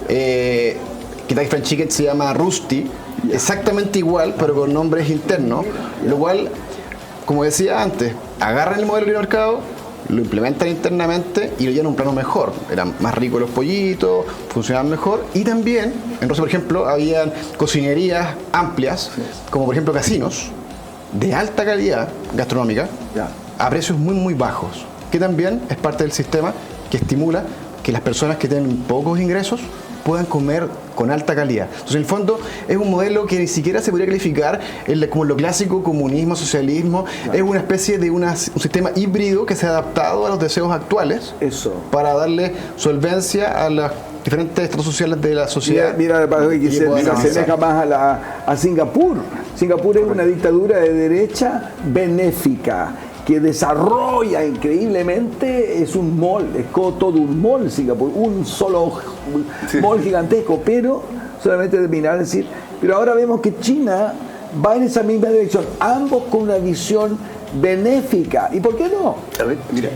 Kentucky Fried Chicken se llama Rusty, exactamente igual, pero con nombres internos, lo cual, como decía antes, agarran el modelo de mercado, lo implementan internamente y lo llevan a un plano mejor. Eran más ricos los pollitos, funcionaban mejor. Y también, en Rusia, por ejemplo, habían cocinerías amplias, como por ejemplo casinos, de alta calidad gastronómica, a precios muy, muy bajos, que también es parte del sistema que estimula que las personas que tienen pocos ingresos puedan comer con alta calidad. Entonces, en el fondo, es un modelo que ni siquiera se podría calificar como lo clásico, comunismo, socialismo. Es una especie de un sistema híbrido que se ha adaptado a los deseos actuales para darle solvencia a las diferentes estratos sociales de la sociedad. Mira, que se asemeja más a Singapur. Singapur es una dictadura de derecha benéfica que desarrolla increíblemente, es un mall, es todo un mall Singapur, un solo mall gigantesco, pero solamente terminar de decir, pero ahora vemos que China va en esa misma dirección, ambos con una visión benéfica. ¿Y por qué no? A ver, mira,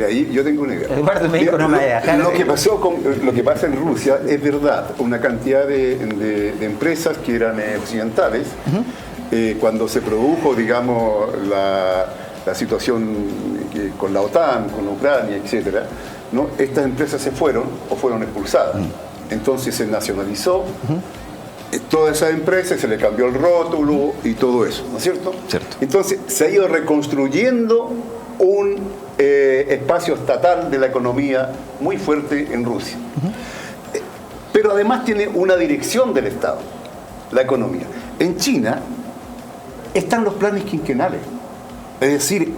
ahí yo tengo una idea. Lo que pasa en Rusia es verdad, una cantidad de empresas que eran occidentales, cuando se produjo, digamos, la situación con la OTAN, con Ucrania, etcétera, ¿no? Estas empresas se fueron o fueron expulsadas. Entonces se nacionalizó toda esa empresa, se le cambió el rótulo y todo eso, ¿no es cierto? Cierto. Entonces se ha ido reconstruyendo un espacio estatal de la economía muy fuerte en Rusia. Pero además tiene una dirección del Estado, la economía. En China están los planes quinquenales. Es decir,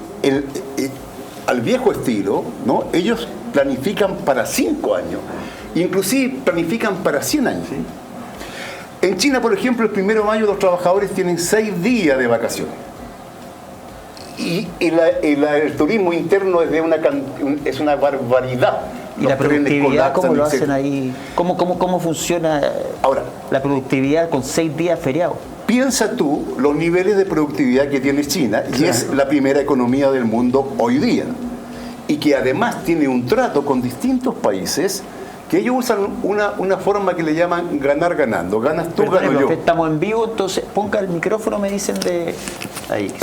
al viejo estilo, ¿no? Ellos planifican para 5 años, inclusive planifican para 100 años. En China, por ejemplo, el 1 de mayo los trabajadores tienen 6 días de vacaciones. Y el turismo interno es una barbaridad. ¿Y la productividad cómo lo hacen ahí? ¿Cómo funciona ahora la productividad con 6 días feriados? Piensa tú los niveles de productividad que tiene China, y es la primera economía del mundo hoy día, y que además tiene un trato con distintos países que ellos usan una forma que le llaman ganar ganando. Ganas tú, gano yo. Estamos en vivo, entonces ponga el micrófono, me dicen de ahí.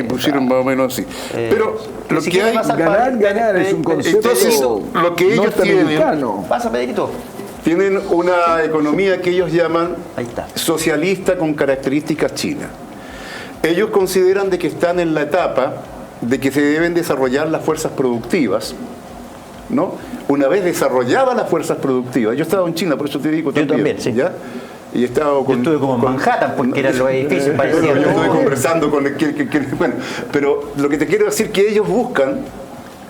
Pusieron más o menos así. Pero lo que hay... Ganar es un concepto. Entonces, lo que ellos tienen... Pasa, Pedrito. Tienen una economía que ellos llaman socialista con características chinas. Ellos consideran de que están en la etapa de que se deben desarrollar las fuerzas productivas, ¿no? Una vez desarrolladas las fuerzas productivas, yo he estado en China, por eso te digo también. Yo también, sí. ¿Ya? Y he estado yo estuve como en Manhattan, porque eran los edificios parecidos. Yo estuve conversando con bueno, pero lo que te quiero decir es que ellos buscan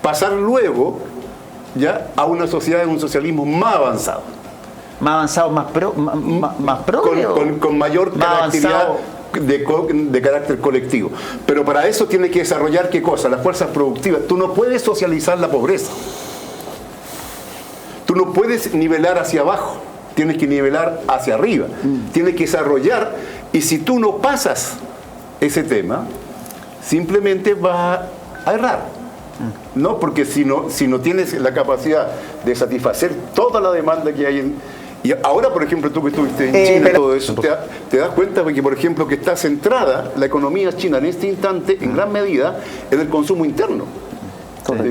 pasar luego ya a una sociedad de un socialismo más avanzado. Más avanzado, más con mayor característica de carácter colectivo. Pero para eso tiene que desarrollar ¿qué cosa? Las fuerzas productivas. Tú no puedes socializar la pobreza. Tú no puedes nivelar hacia abajo. Tienes que nivelar hacia arriba. Tienes que desarrollar. Y si tú no pasas ese tema, simplemente vas a errar. No, porque si no tienes la capacidad de satisfacer toda la demanda que hay y ahora, por ejemplo, tú que estuviste en China y todo eso, te das cuenta de que, por ejemplo, que está centrada la economía china en este instante, en gran medida, en el consumo interno.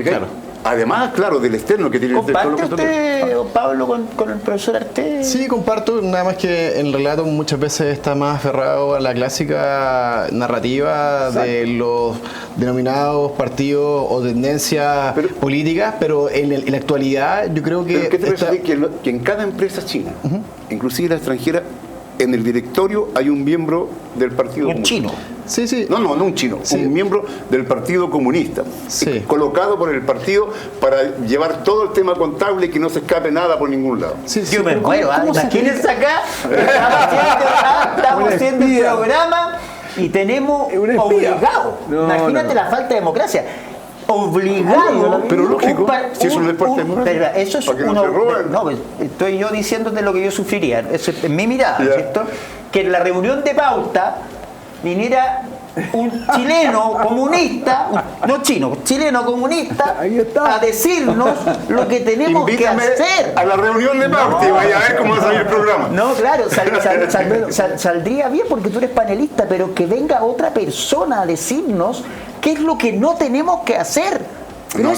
Claro. Además, claro, del externo que tiene... ¿Comparte usted, Pablo, con el profesor Artés? Sí, comparto, nada más que el relato muchas veces está más aferrado a la clásica narrativa de los denominados partidos o tendencias políticas, pero en la actualidad yo creo que... ¿Qué te parece que en cada empresa china, inclusive la extranjera, en el directorio hay un miembro del Partido Comunista? ¿Un chino? Sí, sí. No un chino, un miembro del Partido Comunista, colocado por el partido para llevar todo el tema contable y que no se escape nada por ningún lado. Yo me muero, imagínense acá, estamos haciendo el programa y tenemos obligado. Imagínate la falta de democracia. Obligado, pero lógico, si eso no es parte de eso es pues, estoy yo diciéndote lo que yo sufriría, eso es mi mirada, ¿cierto? Que en la reunión de pauta viniera un chileno comunista, chileno comunista, a decirnos lo que tenemos que hacer. A la reunión de pauta y vaya a ver cómo va a salir el programa. No, claro, saldría bien porque tú eres panelista, pero que venga otra persona a decirnos qué es lo que no tenemos que hacer. Pero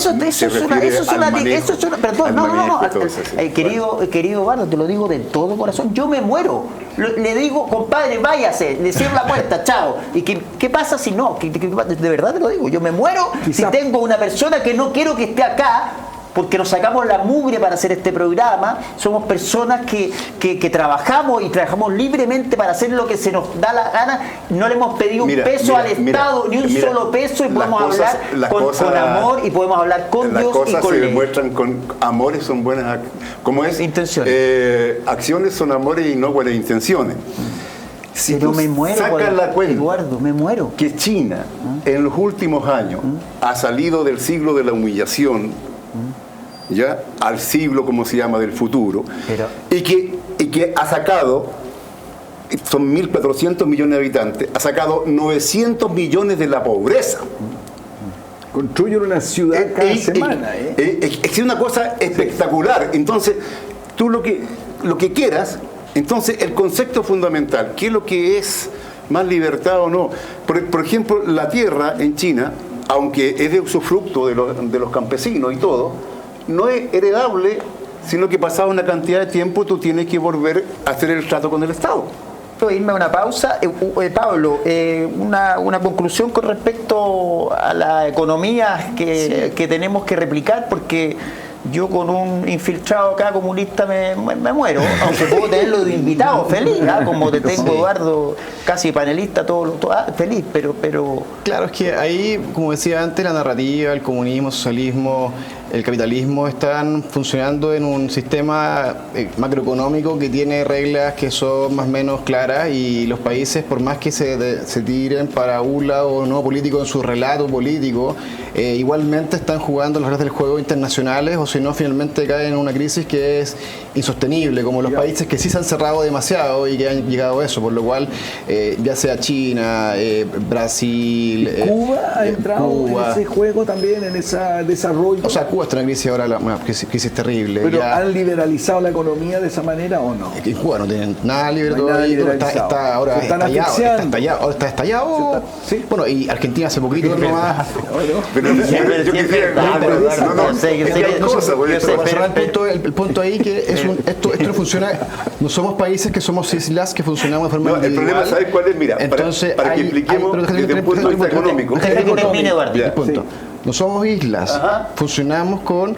querido Bardo, te lo digo de todo corazón, yo me muero. Le digo, compadre, váyase, le cierro la puerta, chao. ¿Y qué pasa si no? De verdad te lo digo, yo me muero si tengo una persona que no quiero que esté acá, porque nos sacamos la mugre para hacer este programa, somos personas que trabajamos y trabajamos libremente para hacer lo que se nos da la gana, no le hemos pedido un peso al Estado, ni un solo peso, y podemos hablar con amor y podemos hablar con Dios y con ley. Las cosas se demuestran con amores, son buenas, como es, intenciones. Acciones son amores y no buenas intenciones. Si pero tú me muero, sacas la cuenta, Eduardo, me muero. Que China en los últimos años ha salido del siglo de la humillación, ya al siglo, como se llama, del futuro, y que ha sacado, son 1.400 millones de habitantes, ha sacado 900 millones de la pobreza. Construyen una ciudad cada semana. Es una cosa espectacular. Entonces, tú lo que quieras, entonces el concepto fundamental, ¿qué es lo que es más libertad o no? Por ejemplo, la tierra en China, aunque es de usufructo de los campesinos y todo, no es heredable, sino que pasada una cantidad de tiempo tú tienes que volver a hacer el trato con el Estado. Puedo irme a una pausa. Pablo, una conclusión con respecto a las economías que tenemos que replicar, porque yo con un infiltrado acá comunista me muero, aunque puedo tenerlo de invitado feliz, como te tengo, Eduardo, casi panelista, todo feliz, pero... Claro, es que ahí, como decía antes, la narrativa, el comunismo, el socialismo, el capitalismo están funcionando en un sistema macroeconómico que tiene reglas que son más o menos claras, y los países, por más que se tiren para un lado no político en su relato político, igualmente están jugando las reglas del juego internacionales, o si no, finalmente caen en una crisis que es insostenible, como los países que sí se han cerrado demasiado y que han llegado a eso, por lo cual ya sea China, Brasil, Cuba ha entrado en ese juego también, en ese desarrollo. O sea, Cuba está en una crisis ahora, una crisis terrible. ¿Pero han liberalizado la economía de esa manera o no? En Cuba no tienen nada libre No hay todavía, nada está ahora liberalizado. ahora está estallado. Sí. Bueno, y Argentina hace poquito nomás. Pero yo quisiera... El punto ahí que esto no funciona, no somos países que somos islas que funcionamos de forma individual. El problema, ¿sabes cuál es? Mira, entonces, para que expliquemos desde un punto de vista económico. No somos islas, funcionamos con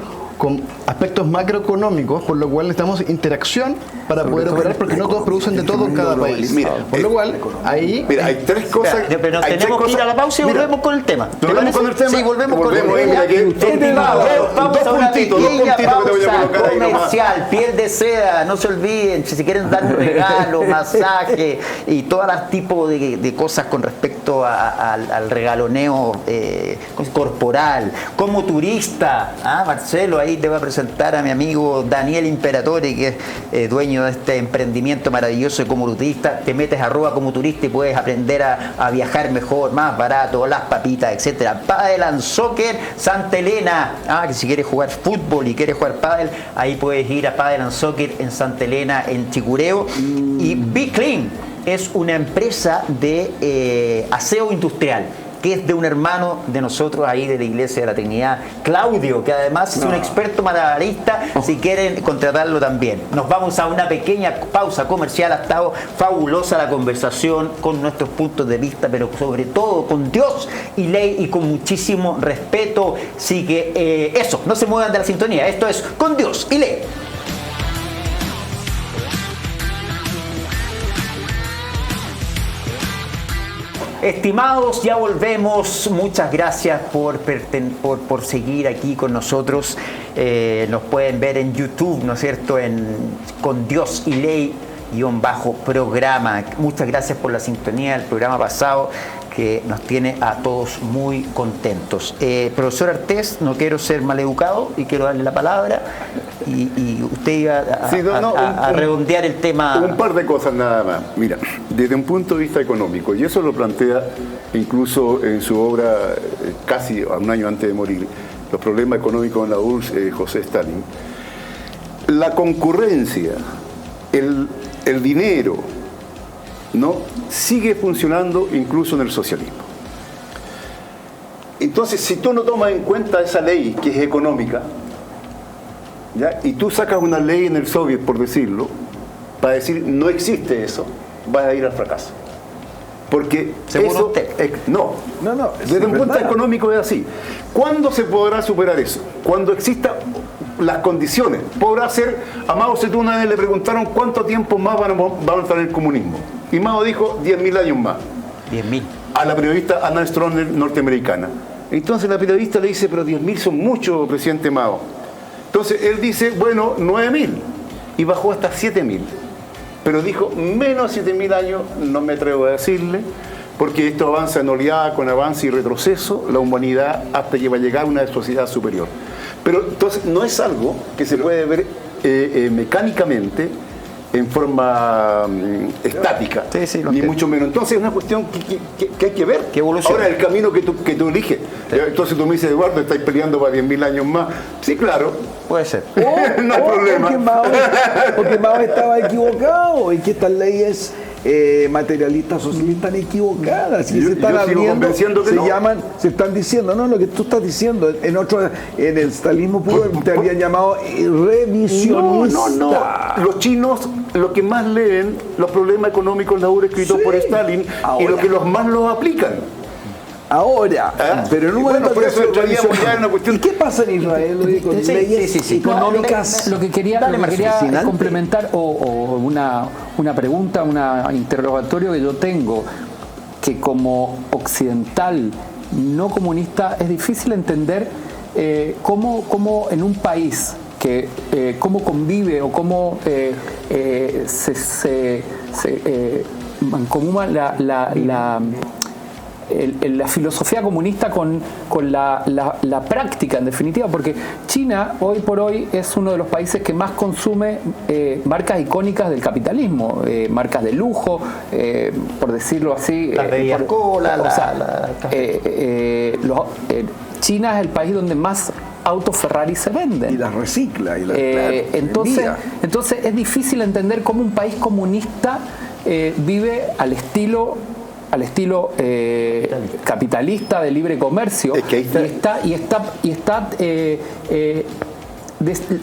aspectos macroeconómicos, por lo cual necesitamos interacción para poder operar, porque no todos producen de todo en cada país. Mira, por lo cual, ahí... Mira, hay tres cosas... Pero tenemos que ir a la pausa y volvemos con el tema. ¿Volvemos con el tema? Sí, volvemos con el tema. Vamos a una pequeña pausa comercial, piel de seda, no se olviden, si quieren dar un regalo, masaje y todo tipo de cosas con respecto al regaloneo corporal. Como turista, Marcelo, ahí te voy a presentar a mi amigo Daniel Imperatore, que es dueño de este emprendimiento maravilloso de Como Turista. Te metes @como turista y puedes aprender a viajar mejor, más barato, las papitas, etcétera. Padel and Soccer Santa Elena, que si quieres jugar fútbol y quieres jugar pádel, ahí puedes ir a Padel and Soccer en Santa Elena, en Chicureo. Y Be Clean es una empresa de aseo industrial, que es de un hermano de nosotros ahí de la Iglesia de la Trinidad, Claudio, que además es un experto malabarista, si quieren contratarlo también. Nos vamos a una pequeña pausa comercial. Ha estado fabulosa la conversación con nuestros puntos de vista, pero sobre todo con Dios y ley y con muchísimo respeto. Así que eso, no se muevan de la sintonía. Esto es Con Dios y Ley. Estimados, ya volvemos. Muchas gracias por seguir aquí con nosotros. Nos pueden ver en YouTube, ¿no es cierto?, Con Dios y Ley _programa. Muchas gracias por la sintonía del programa pasado, que nos tiene a todos muy contentos. Profesor Artés, no quiero ser maleducado y quiero darle la palabra, y usted iba a redondear el tema. Un par de cosas nada más. Mira, desde un punto de vista económico, y eso lo plantea incluso en su obra casi un año antes de morir, Los problemas económicos en la URSS, José Stalin. La concurrencia, el dinero, ¿no?, sigue funcionando incluso en el socialismo. Entonces, si tú no tomas en cuenta esa ley que es económica, ¿ya?, y tú sacas una ley en el soviet, por decirlo, para decir no existe eso, vas a ir al fracaso. Porque según eso usted. No, desde un punto económico es así. ¿Cuándo se podrá superar eso? Cuando existan las condiciones. Podrá ser, a Mao Zedong una vez le preguntaron cuánto tiempo más van a estar en el comunismo. Y Mao dijo 10.000 años más. 10.000. A la periodista Anna Stroner, norteamericana. Entonces la periodista le dice, pero 10.000 son mucho, presidente Mao. Entonces él dice, bueno, 9.000. Y bajó hasta 7.000. Pero dijo, menos 7.000 años no me atrevo a decirle, porque esto avanza en oleada con avance y retroceso, la humanidad hasta que va a llegar a una sociedad superior. Pero entonces no es algo que se puede ver mecánicamente, en forma estática, ni mucho menos. Entonces es una cuestión que hay que ver. ¿Qué evolución? Ahora el camino que tú eliges. Entonces tú me dices, Eduardo, estáis peleando para 10.000 años más. Sí, claro. Puede ser. No hay problema. Porque Mao estaba equivocado y que estas leyes materialistas socialistas están equivocadas y se están abriendo, se están diciendo, no, lo que tú estás diciendo, en el stalinismo puro te habían llamado revisionista. No. Los chinos, lo que más leen, los problemas económicos, la obra escritos por Stalin, y lo que los más los aplican. Ahora, pero en un momento por eso entraríamos ya en una cuestión. ¿Y qué pasa en Israel con leyes económicas? Lo que quería complementar, o una pregunta, un interrogatorio que yo tengo, que como occidental no comunista es difícil entender cómo en un país que cómo convive o cómo se mancomuna la filosofía comunista con la práctica, en definitiva, porque China hoy por hoy es uno de los países que más consume marcas icónicas del capitalismo, marcas de lujo, por decirlo así. La bebida cola, China es el país donde más autos Ferrari se venden. Y las recicla. Entonces es difícil entender cómo un país comunista vive al estilo capitalista de libre comercio. Es que ahí está.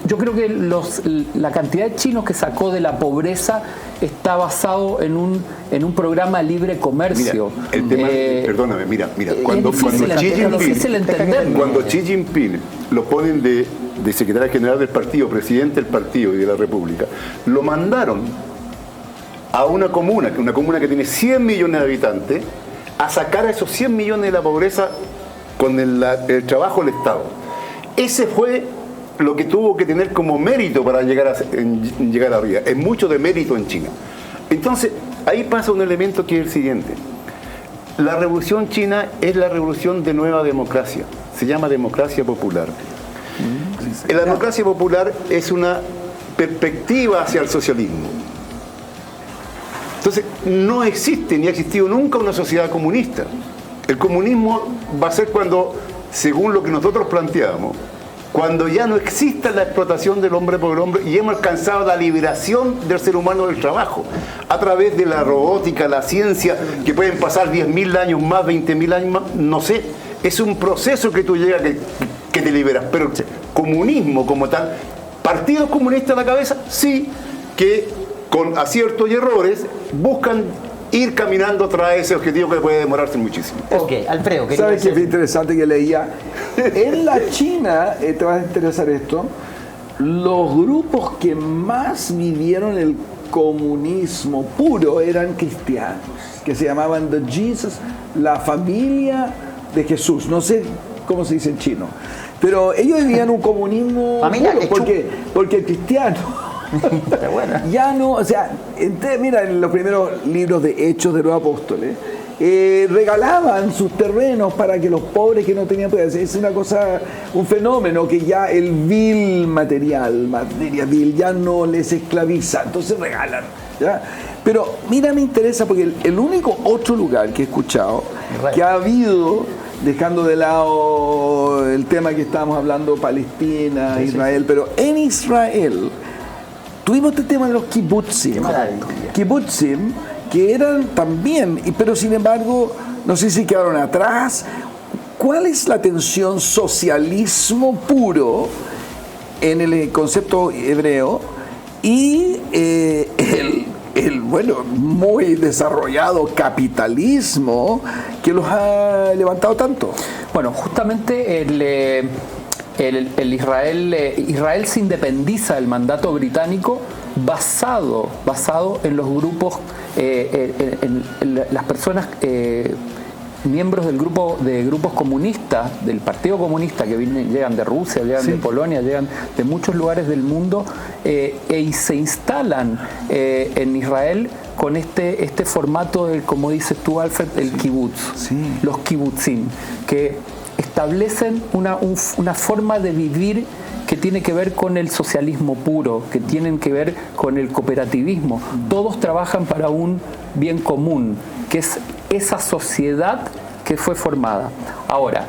Yo creo que la cantidad de chinos que sacó de la pobreza está basado en un programa de libre comercio. Mira, el tema, perdóname, mira, cuando Xi Jinping lo ponen de secretario general del partido, presidente del partido y de la República, lo mandaron a una comuna que tiene 100 millones de habitantes, a sacar a esos 100 millones de la pobreza con el trabajo del Estado. Ese fue lo que tuvo que tener como mérito para llegar arriba. Es mucho de mérito en China. Entonces, ahí pasa un elemento que es el siguiente. La revolución china es la revolución de nueva democracia. Se llama democracia popular. La democracia popular es una perspectiva hacia el socialismo. Entonces, no existe ni ha existido nunca una sociedad comunista. El comunismo va a ser cuando, según lo que nosotros planteamos, cuando ya no exista la explotación del hombre por el hombre y hemos alcanzado la liberación del ser humano del trabajo a través de la robótica, la ciencia, que pueden pasar 10.000 años más, 20.000 años más, no sé. Es un proceso que tú llegas que te liberas. Pero comunismo como tal, partidos comunistas a la cabeza, sí, que con aciertos y errores buscan ir caminando tras ese objetivo que puede demorarse muchísimo. Ok, Alfredo, ¿sabes qué fue interesante que leía? En la China, te va a interesar esto, los grupos que más vivieron el comunismo puro eran cristianos, que se llamaban The Jesus, la familia de Jesús. No sé cómo se dice en chino, pero ellos vivían un comunismo puro, porque el cristiano ya no, o sea, mira, en los primeros libros de Hechos de los Apóstoles, regalaban sus terrenos para que los pobres que no tenían, pues, es una cosa, un fenómeno que ya el materia vil, ya no les esclaviza, entonces regalan, ¿ya? Pero mira, me interesa porque el único otro lugar que he escuchado que ha habido, dejando de lado el tema que estábamos hablando, Palestina, Israel, pero en Israel tuvimos este tema de los kibbutzim. Kibbutzim, que eran también, pero sin embargo, no sé si quedaron atrás. ¿Cuál es la tensión socialismo puro en el concepto hebreo y el muy desarrollado capitalismo que los ha levantado tanto? Bueno, justamente Israel se independiza del mandato británico basado en los grupos, en las personas, miembros del grupo de grupos comunistas, del Partido Comunista, que llegan de Rusia, llegan de Polonia, llegan de muchos lugares del mundo, y se instalan en Israel con este formato del, como dices tú, Alfred, el kibutz, los kibbutzim, que establecen una forma de vivir que tiene que ver con el socialismo puro, que tienen que ver con el cooperativismo. Todos trabajan para un bien común, que es esa sociedad que fue formada. Ahora,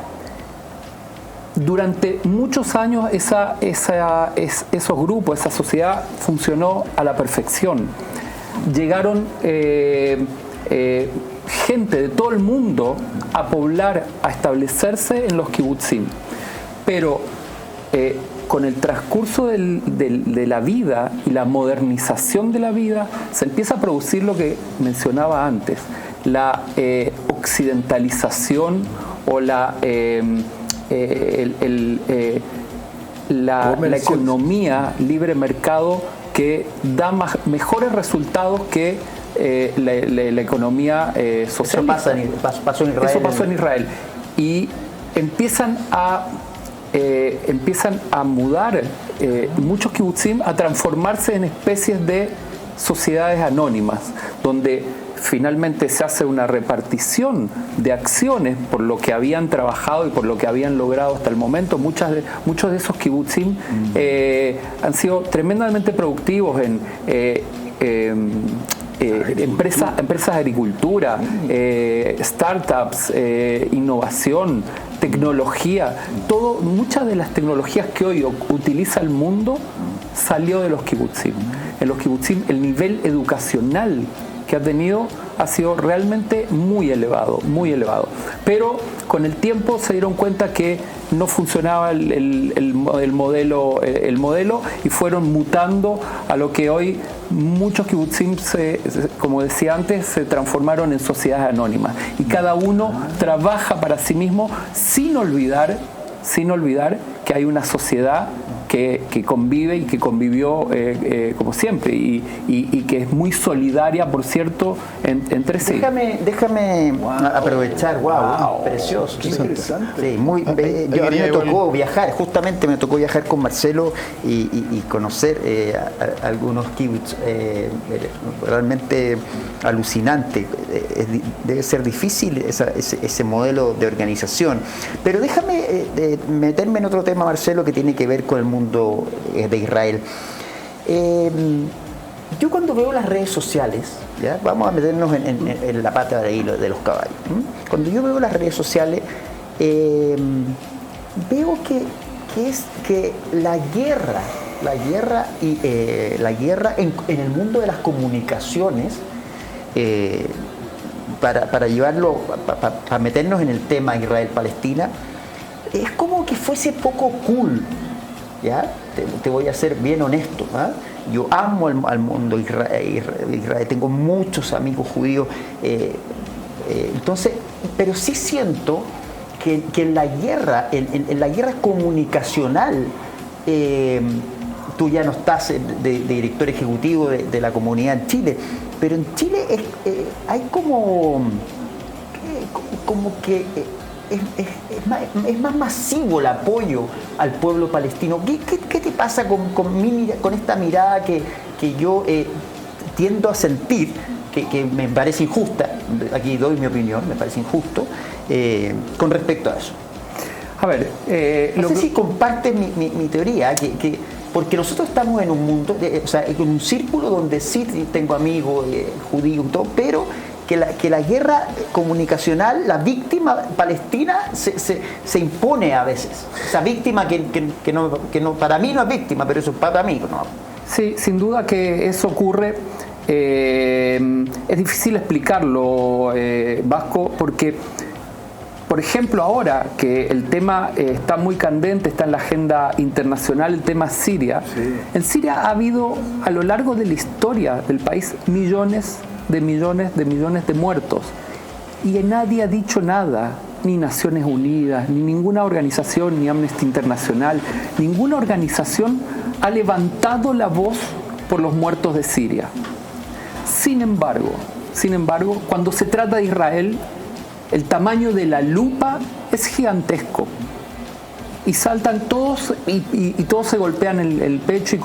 durante muchos años esos grupos, esa sociedad funcionó a la perfección. Llegaron gente de todo el mundo a poblar, a establecerse en los kibutzim. Pero con el transcurso de la vida y la modernización de la vida, se empieza a producir lo que mencionaba antes, la occidentalización o la economía libre mercado que da mejores resultados que la economía social. Eso pasó en Israel. Eso pasó en Israel. Y empiezan a mudar muchos kibutzim, a transformarse en especies de sociedades anónimas, donde finalmente se hace una repartición de acciones por lo que habían trabajado y por lo que habían logrado hasta el momento. Muchos de esos kibutzim han sido tremendamente productivos en empresas de agricultura, startups, innovación, tecnología. Muchas de las tecnologías que hoy utiliza el mundo salió de los kibutzim. En los kibutzim el nivel educacional que ha tenido ha sido realmente muy elevado, muy elevado. Pero con el tiempo se dieron cuenta que no funcionaba el modelo y fueron mutando a lo que hoy muchos kibutzim, como decía antes, se transformaron en sociedades anónimas. Y cada uno trabaja para sí mismo sin olvidar que hay una sociedad que convive y que convivió como siempre y que es muy solidaria, por cierto, entre sí. Déjame aprovechar, precioso. Qué interesante. Sí, a mí me tocó viajar, justamente me tocó viajar con Marcelo y conocer algunos kibbutz realmente alucinante. Debe ser difícil ese modelo de organización. Pero déjame meterme en otro tema, Marcelo, que tiene que ver con el mundo de Israel. Yo cuando veo las redes sociales, ¿ya? Vamos a meternos en la pata de los caballos. Cuando yo veo las redes sociales, veo que la guerra en el mundo de las comunicaciones, para llevarlo, para meternos en el tema Israel-Palestina, es como que fuese poco cool, ¿ya? Te voy a ser bien honesto, ¿eh? Yo amo al mundo Israel, tengo muchos amigos judíos, entonces, pero sí siento que en la guerra, en la guerra comunicacional, tú ya no estás de director ejecutivo de la comunidad en Chile, pero en Chile hay como que es más masivo el apoyo al pueblo palestino. ¿Qué te pasa con esta mirada que yo tiendo a sentir, que me parece injusta? Aquí doy mi opinión, me parece injusto con respecto a eso. A ver, no sé si compartes mi teoría, porque nosotros estamos en un mundo, en un círculo donde sí tengo amigos judíos y todo, pero que la guerra comunicacional, la víctima palestina se impone a veces. Esa víctima que no, para mí no es víctima, pero eso es para mí, ¿no? Sí, sin duda que eso ocurre. Es difícil explicarlo, Vasco, porque, por ejemplo, ahora que el tema está muy candente, está en la agenda internacional, el tema Siria. Sí. En Siria ha habido, a lo largo de la historia del país, millones de muertos. Y nadie ha dicho nada, ni Naciones Unidas, ni ninguna organización, ni Amnesty Internacional, ninguna organización ha levantado la voz por los muertos de Siria. Sin embargo, cuando se trata de Israel, el tamaño de la lupa es gigantesco. Y saltan todos y todos se golpean el pecho y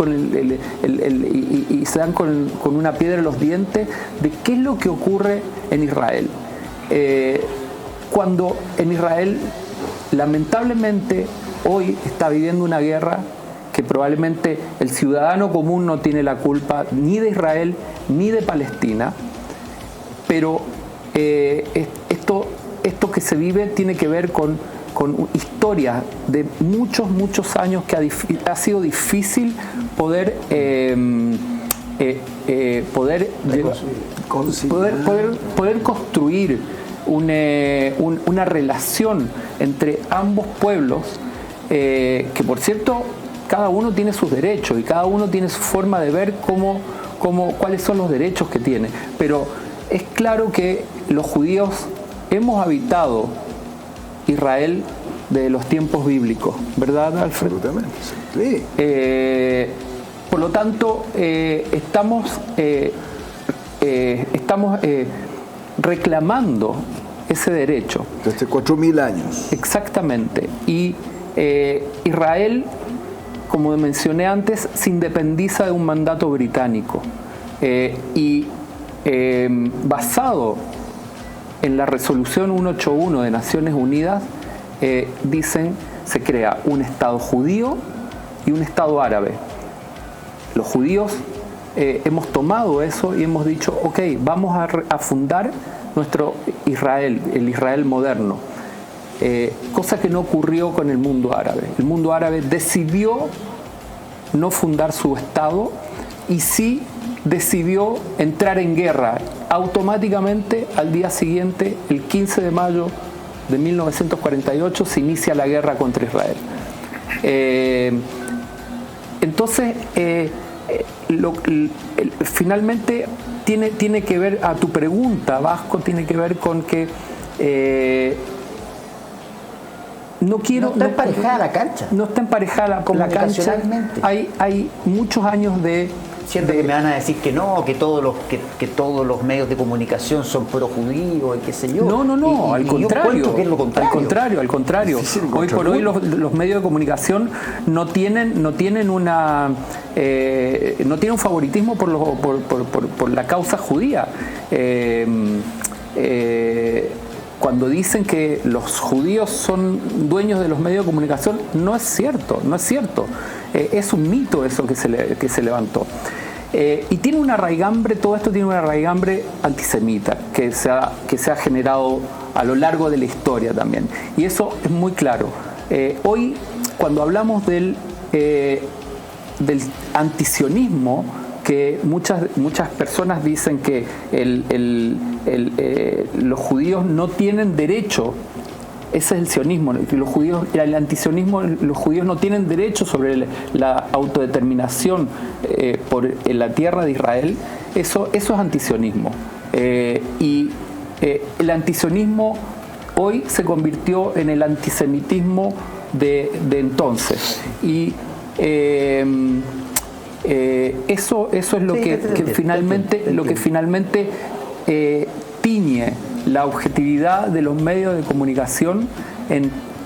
se dan con una piedra en los dientes de qué es lo que ocurre en Israel. Cuando en Israel, lamentablemente, hoy está viviendo una guerra que probablemente el ciudadano común no tiene la culpa ni de Israel ni de Palestina, pero esto que se vive tiene que ver con historias de muchos años que ha sido difícil poder construir una relación entre ambos pueblos, que por cierto cada uno tiene sus derechos y cada uno tiene su forma de ver cuáles son los derechos que tiene, pero es claro que los judíos hemos habitado Israel de los tiempos bíblicos, ¿verdad, Alfredo? Absolutamente, sí. Por lo tanto, estamos reclamando ese derecho. Desde 4.000 años. Exactamente. Y Israel, como mencioné antes, se independiza de un mandato británico. Y basado en la resolución 181 de Naciones Unidas, dicen se crea un Estado judío y un Estado árabe. Los judíos hemos tomado eso y hemos dicho, ok, vamos a fundar nuestro Israel, el Israel moderno. Cosa que no ocurrió con el mundo árabe. El mundo árabe decidió no fundar su Estado y sí decidió entrar en guerra automáticamente. Al día siguiente, el 15 de mayo de 1948, se inicia la guerra contra Israel. Entonces, finalmente tiene que ver, a tu pregunta, Vasco, tiene que ver con que no está emparejada la cancha. No está emparejada la cancha. Hay muchos años de... Siento que me van a decir que no, que todos los medios de comunicación son pro judíos y qué sé yo. No, al contrario. Que es lo contrario. Al contrario. Hoy por hoy los medios de comunicación no tienen un favoritismo por la causa judía. Cuando dicen que los judíos son dueños de los medios de comunicación, no es cierto. Es un mito eso que se levantó. Y tiene una raigambre, todo esto tiene una raigambre antisemita que se ha generado a lo largo de la historia también. Y eso es muy claro. Hoy, cuando hablamos del antisionismo, que muchas personas dicen que los judíos no tienen derecho. Ese es el sionismo. El antisionismo, los judíos no tienen derecho sobre la autodeterminación por la tierra de Israel. Eso es antisionismo. Y el antisionismo hoy se convirtió en el antisemitismo de entonces. Y eso es lo que finalmente tiñe la objetividad de los medios de comunicación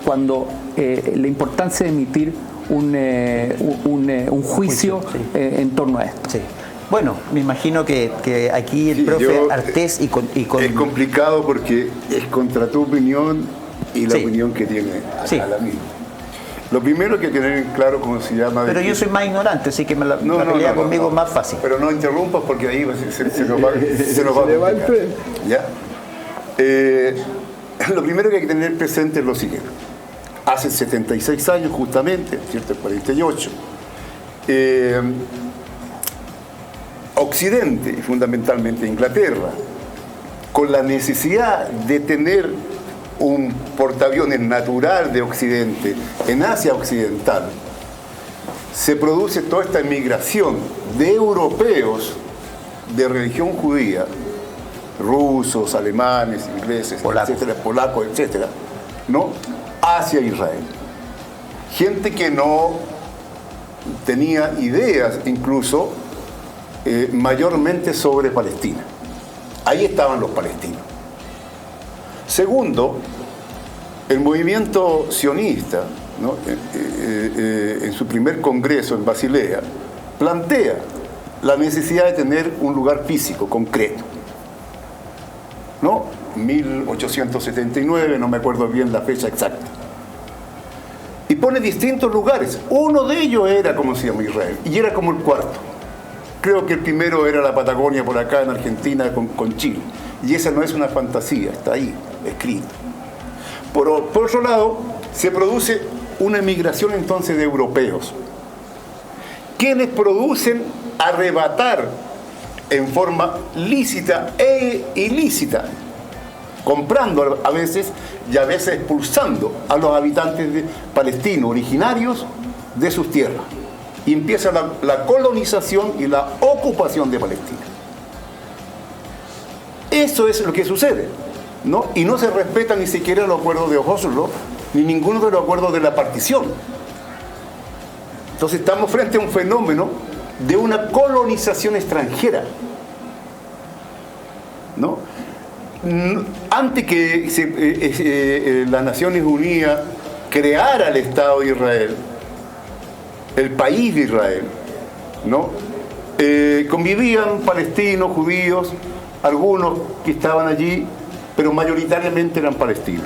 cuando la importancia de emitir un juicio en torno a esto. Sí. Bueno, me imagino que aquí el profe Artés y con... Es complicado porque es contra tu opinión y la opinión que tiene la misma. Lo primero que tener claro cómo se llama... Pero yo soy más ignorante, así que la pelea conmigo es más fácil. Pero no interrumpas porque ahí se nos va a complicar. ¿Ya? Lo primero que hay que tener presente es lo siguiente. Hace 76 años justamente, ¿cierto? 48, Occidente, y fundamentalmente Inglaterra, con la necesidad de tener un portaaviones natural de Occidente en Asia Occidental, se produce toda esta emigración de europeos de religión judía, rusos, alemanes, ingleses, etcétera, polacos, etcétera, ¿no?, hacia Israel. Gente que no tenía ideas incluso mayormente sobre Palestina. Ahí estaban los palestinos. Segundo, el movimiento sionista, ¿no?, en su primer congreso en Basilea, plantea la necesidad de tener un lugar físico, concreto, ¿no? 1879, no me acuerdo bien la fecha exacta. Y pone distintos lugares. Uno de ellos era, como se llama, Israel, y era como el cuarto. Creo que el primero era la Patagonia, por acá en Argentina, con Chile. Y esa no es una fantasía, está ahí, escrito. Por otro lado, se produce una emigración entonces de europeos, quienes producen arrebatar en forma lícita e ilícita, comprando a veces y a veces expulsando a los habitantes palestinos originarios de sus tierras. Y empieza la colonización y la ocupación de Palestina. Eso es lo que sucede, ¿no? Y no se respeta ni siquiera los acuerdos de Oslo, ni ninguno de los acuerdos de la partición. Entonces estamos frente a un fenómeno de una colonización extranjera, ¿no? Antes que las Naciones Unidas creara el Estado de Israel, el país de Israel, ¿no?, convivían palestinos, judíos, algunos que estaban allí, pero mayoritariamente eran palestinos.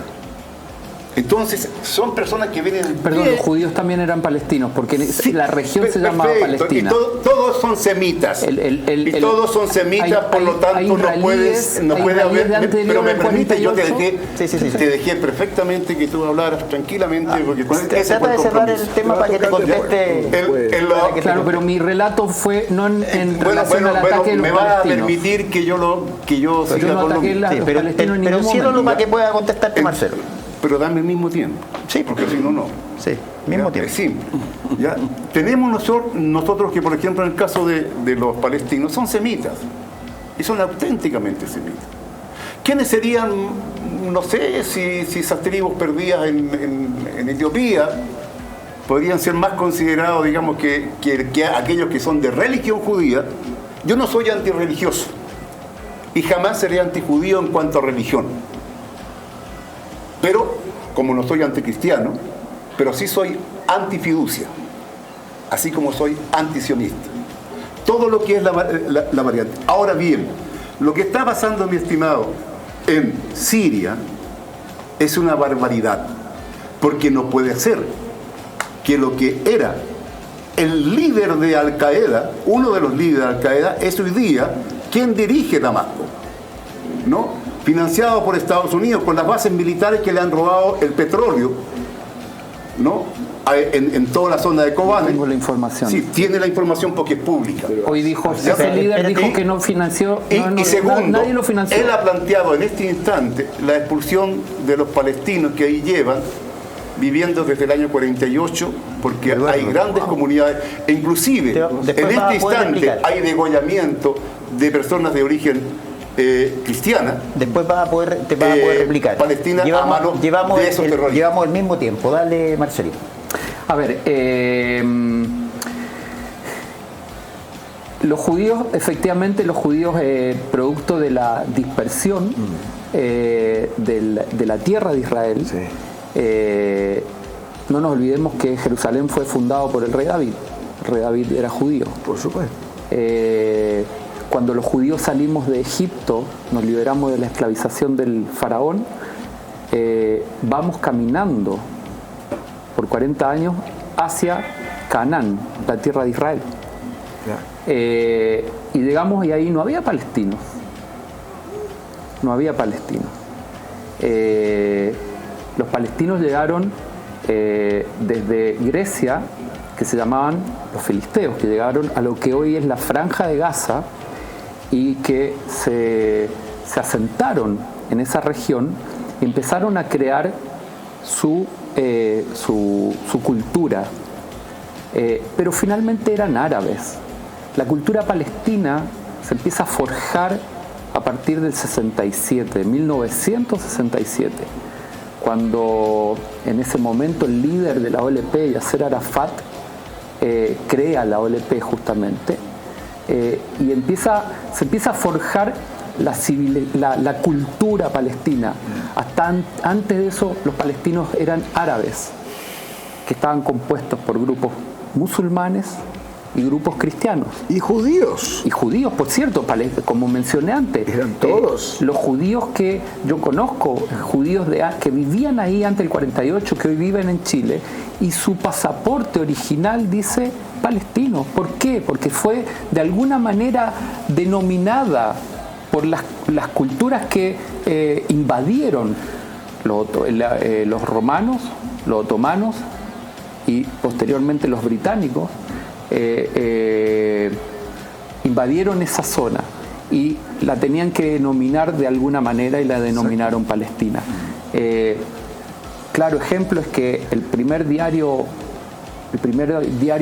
Entonces, son personas que vienen... Perdón, los judíos también eran palestinos, porque sí, la región se llamaba Palestina. Y todos son semitas. Y todos son semitas, por lo tanto no puede haber... Pero me permite, yo te dejé perfectamente que tú hablaras tranquilamente, porque con ese trata de cerrar el tema para que te conteste. Claro, pero mi relato fue no en relación al ataque de los palestinos. Me va a permitir que yo siga con lo mismo. Pero ciérralo para que pueda contestarte Marcelo. Pero dame el mismo tiempo. Sí, porque si no, no. Sí, mismo tiempo. Es simple. ¿Ya? Tenemos nosotros que, por ejemplo, en el caso de los palestinos, son semitas. Y son auténticamente semitas. ¿Quiénes serían, no sé, si esas tribus perdidas en Etiopía podrían ser más considerados, digamos, que aquellos que son de religión judía? Yo no soy antirreligioso. Y jamás seré antijudío en cuanto a religión. Pero, como no soy anticristiano, pero sí soy antifiducia, así como soy antisionista. Todo lo que es la variante. Ahora bien, lo que está pasando, mi estimado, en Siria es una barbaridad, porque no puede ser que lo que era el líder de Al-Qaeda, uno de los líderes de Al-Qaeda, es hoy día quien dirige Damasco, ¿no? Financiado por Estados Unidos, con las bases militares que le han robado el petróleo, ¿no? En toda la zona de Kobane. Tengo la información. Sí, tiene la información porque es pública. Hoy dijo, ese líder dijo que no financió, y segundo, nadie lo financió. Él ha planteado en este instante la expulsión de los palestinos que ahí llevan, viviendo desde el año 48, porque hay grandes comunidades, e inclusive en este instante hay degollamiento de personas de origen cristiana. Después te vas a poder replicar. Palestina a mano de esos terroristas. Llevamos el mismo tiempo. Dale, Marcelino. A ver, los judíos, efectivamente, producto de la dispersión de la tierra de Israel, no nos olvidemos que Jerusalén fue fundado por el rey David. El rey David era judío. Por supuesto. Cuando los judíos salimos de Egipto, nos liberamos de la esclavización del faraón, vamos caminando por 40 años hacia Canaán, la tierra de Israel. Y llegamos y ahí no había palestinos. No había palestinos. Los palestinos llegaron desde Grecia, que se llamaban los filisteos, que llegaron a lo que hoy es la Franja de Gaza, y que se asentaron en esa región y empezaron a crear su cultura. Pero finalmente eran árabes. La cultura palestina se empieza a forjar a partir del 67, 1967, cuando en ese momento el líder de la OLP, Yasser Arafat, crea la OLP justamente, y se empieza a forjar la cultura palestina. Hasta antes de eso, los palestinos eran árabes, que estaban compuestos por grupos musulmanes y grupos cristianos. Y judíos. Y judíos, por cierto, como mencioné antes. Eran todos. Los judíos que yo conozco, judíos que vivían ahí antes del 48, que hoy viven en Chile, y su pasaporte original dice palestino. ¿Por qué? Porque fue de alguna manera denominada por las culturas que invadieron los romanos, los otomanos y posteriormente los británicos. Invadieron esa zona y la tenían que denominar de alguna manera y la denominaron Palestina. Claro ejemplo es que el primer diario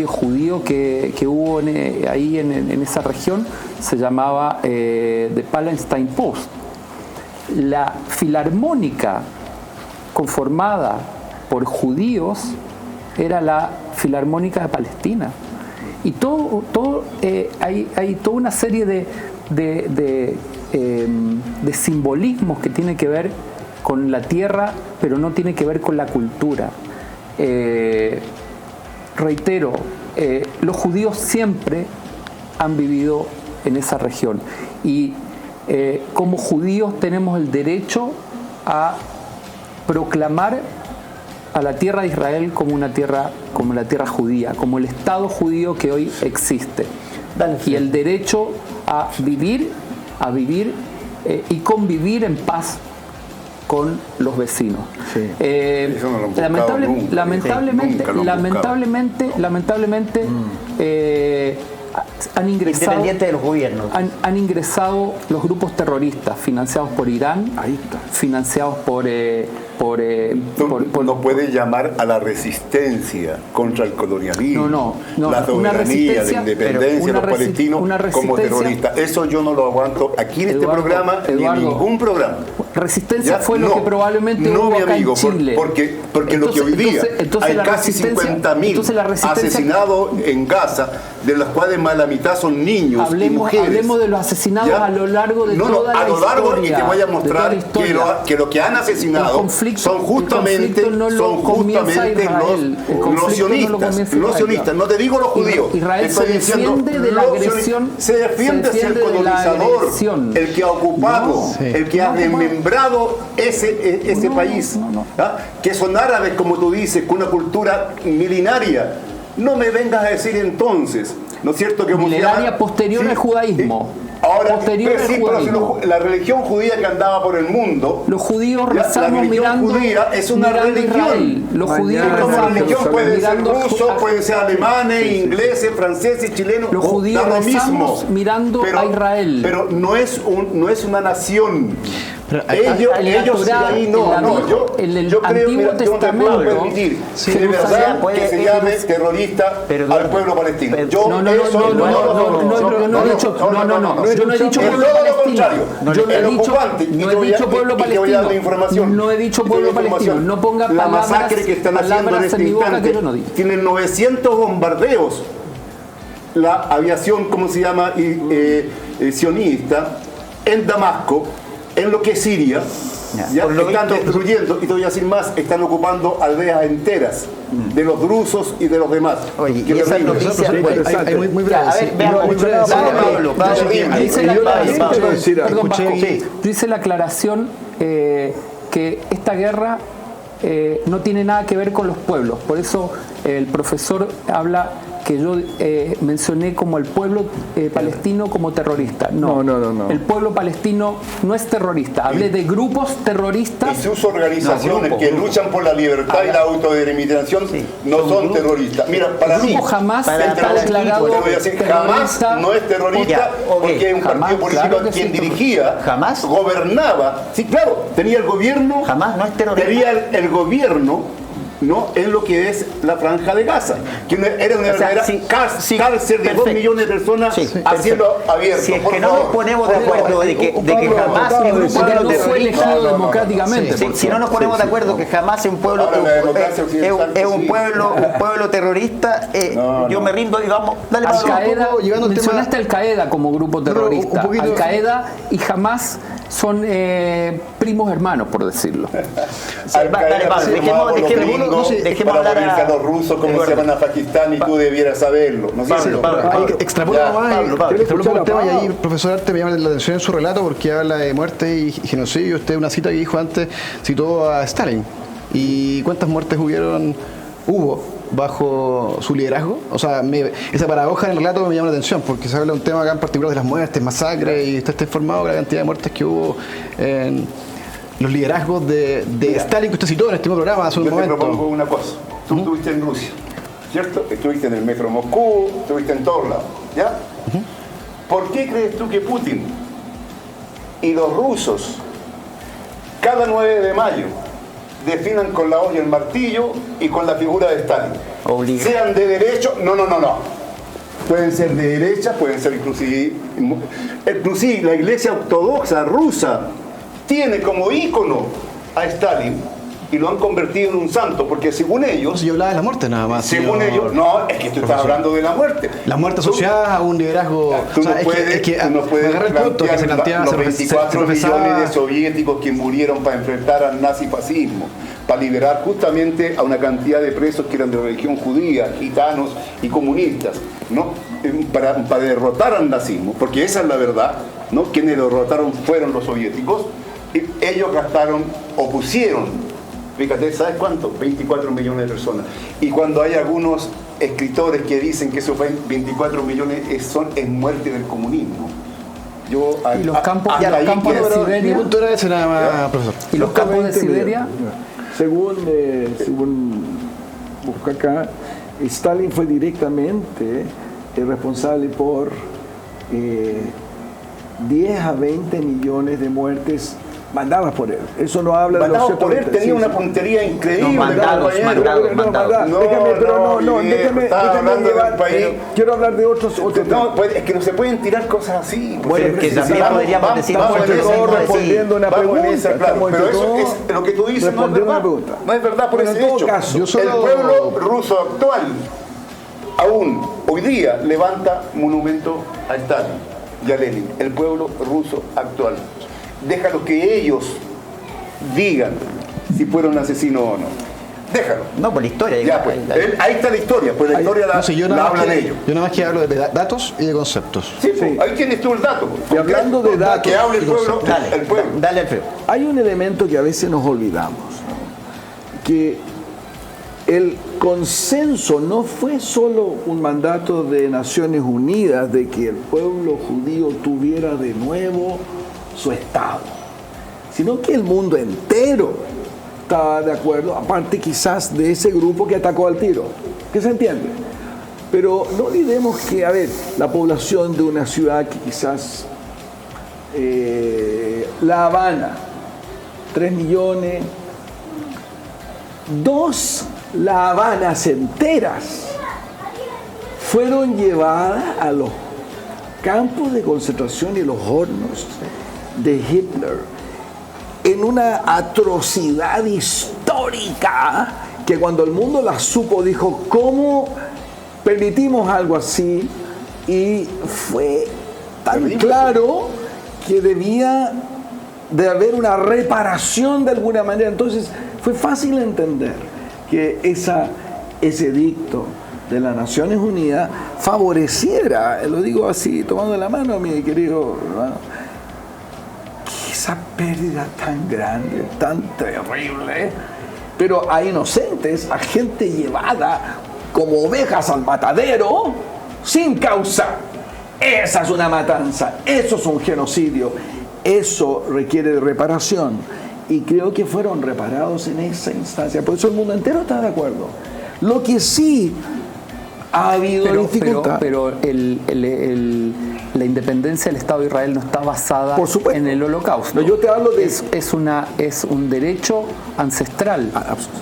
judío que hubo ahí en esa región se llamaba The Palestine Post. La filarmónica conformada por judíos era la Filarmónica de Palestina. Y hay toda una serie de simbolismos que tiene que ver con la tierra, pero no tiene que ver con la cultura. Reitero, los judíos siempre han vivido en esa región. Y como judíos tenemos el derecho a proclamar a la tierra de Israel como la tierra judía, como el Estado judío que hoy existe. Y el derecho a vivir y convivir en paz con los vecinos. Sí. Eso no lo han lamentablemente, han ingresado, independiente de los gobiernos, han ingresado los grupos terroristas financiados por Irán, financiados por no puede llamar a la resistencia contra el colonialismo, no, la soberanía, la independencia de los palestinos como terroristas. Eso yo no lo aguanto aquí en este programa ni en ningún programa. Resistencia fue lo que probablemente hubo acá en Chile. Porque lo que hoy día hay casi 50.000 asesinados en Gaza, de los cuales más la mitad son niños y mujeres. Hablemos de los asesinados a lo largo de toda la historia. Y te voy a mostrar que lo que han asesinado son justamente los sionistas. No te digo los judíos. Israel se defiende de la agresión. Se defiende hacia el colonizador, el que ha ocupado, el que ha desmembrado ese país. Que son árabes, como tú dices, con una cultura milenaria. No me vengas a decir entonces, ¿no es cierto? Que milenaria posterior al judaísmo. Ahora, pero la religión judía que andaba por el mundo, los judíos rezamos mirando judía es una religión. Israel. Los judíos rezamos religión pueden ser rusos, pueden ser alemanes, ingleses, franceses, chilenos. Los judíos rezamos mirando a Israel. Pero no es una nación. Ellos en el yo creo Antiguo que no te puedo permitir de verdad que se llame terrorista al pueblo palestino. Yo no he dicho pueblo palestino. No he dicho pueblo palestino. No ponga la masacre que están haciendo en este instante. Tienen 900 bombardeos. La aviación, ¿cómo se llama? Sionista en Damasco, en lo que es Siria, están destruyendo, y te voy a decir más, están ocupando aldeas enteras de los drusos y de los demás. Oye, y esa noticia muy breve. Dice la aclaración que esta guerra no tiene nada que ver con los pueblos. Por eso el profesor habla que yo mencioné como el pueblo palestino como terrorista. No. El pueblo palestino no es terrorista. Hablé de grupos terroristas. Y sus organizaciones que luchan por la libertad y la autodeterminación no son terroristas. Mira, para mí, jamás está declarado te voy a decir, jamás no es terrorista porque es un partido político quien dirigía, gobernaba. Sí, claro, tenía el gobierno. Jamás no es terrorista. Tenía el gobierno. No en lo que es la Franja de Gaza, que era una verdadera cárcel de 2 millones de personas a cielo abierto. Si es que no nos ponemos de acuerdo de que jamás es un pueblo no fue elegido democráticamente. Si no nos ponemos de acuerdo que jamás es un pueblo terrorista, yo me rindo y vamos. Dale, Al-Qaeda, mencionaste Al-Qaeda como grupo terrorista. Al-Qaeda y Hamas son primos hermanos, por decirlo. Dejemos hablar a los rusos como se llaman a Pakistán y tú debieras saberlo. ¿No es cierto? Extrapolamos el tema y ahí, profesor Arte, me llama la atención en su relato porque habla de muerte y genocidio. Usted, una cita que dijo antes, citó a Stalin. ¿Y cuántas muertes hubo bajo su liderazgo? O sea, esa paradoja en el relato me llama la atención porque se habla de un tema acá en particular de las muertes, masacres, y usted está informado de la cantidad de muertes que hubo en los liderazgos de Stalin que usted citó en este programa hace un momento. Yo te propongo una cosa. Tú estuviste en Rusia, ¿cierto? Estuviste en el metro Moscú, estuviste en todos lados, ¿ya? ¿Por qué crees tú que Putin y los rusos cada 9 de mayo definan con la olla el martillo y con la figura de Stalin? Sean de derecho, no. Pueden ser de derecha, pueden ser inclusive la Iglesia Ortodoxa rusa tiene como ícono a Stalin y lo han convertido en un santo, porque según ellos... Yo hablaba de la muerte nada más. Según ellos... No, es que tú estás hablando de la muerte. La muerte asociada a un liderazgo... Tú no puedes plantear los 24 millones de soviéticos que murieron para enfrentar al nazifascismo, para liberar justamente a una cantidad de presos que eran de religión judía, gitanos y comunistas, ¿no? para derrotar al nazismo, porque esa es la verdad, ¿no? Quienes lo derrotaron fueron los soviéticos, y ellos gastaron o pusieron, fíjate, ¿sabes cuánto? 24 millones de personas. Y cuando hay algunos escritores que dicen que esos 24 millones es muerte del comunismo. ¿Y los campos de Siberia? Profesor. ¿Y los campos de Siberia? Según busco acá, Stalin fue directamente el responsable por 10 a 20 millones de muertes mandadas por él. Eso no habla de los mandados por él, tenía una puntería increíble. Mandados. Quiero hablar de otros. No, pues, es que no se pueden tirar cosas así. Bueno, es que también podríamos decir respondiendo una pregunta. Pero eso es lo que tú dices, no es verdad. No es verdad por ese hecho. El pueblo ruso actual, aún hoy día, levanta monumentos a Stalin y a Lenin. El pueblo ruso actual. Déjalo que ellos digan si fueron asesinos o no. Déjalo. No, por la historia. Ya, pues, ahí está la historia, pues la historia la hablan ellos. Yo nada más que hablo de datos y de conceptos. Sí, pues, ahí tienes tú el dato. Y hablando de datos, que hable el pueblo. Dale, Alfredo. Hay un elemento que a veces nos olvidamos, ¿no? Que el consenso no fue solo un mandato de Naciones Unidas de que el pueblo judío tuviera de nuevo su Estado, sino que el mundo entero estaba de acuerdo, aparte quizás de ese grupo que atacó al tiro, que se entiende. Pero no olvidemos que, a ver, la población de una ciudad que quizás, La Habana, 3 millones, 2 La Habanas enteras fueron llevadas a los campos de concentración y los hornos de Hitler en una atrocidad histórica que cuando el mundo la supo dijo, ¿cómo permitimos algo así? Y fue tan claro que debía de haber una reparación de alguna manera. Entonces fue fácil entender que ese edicto de las Naciones Unidas favoreciera, lo digo así, tomando la mano, mi querido hermano, que esa pérdida tan grande, tan terrible, pero a inocentes, a gente llevada como ovejas al matadero, sin causa. Esa es una matanza, eso es un genocidio, eso requiere de reparación. Y creo que fueron reparados en esa instancia. Por eso el mundo entero está de acuerdo. Lo que sí ha habido dificultad. Pero la independencia del Estado de Israel no está basada en el Holocausto. No, yo te hablo de es un derecho ancestral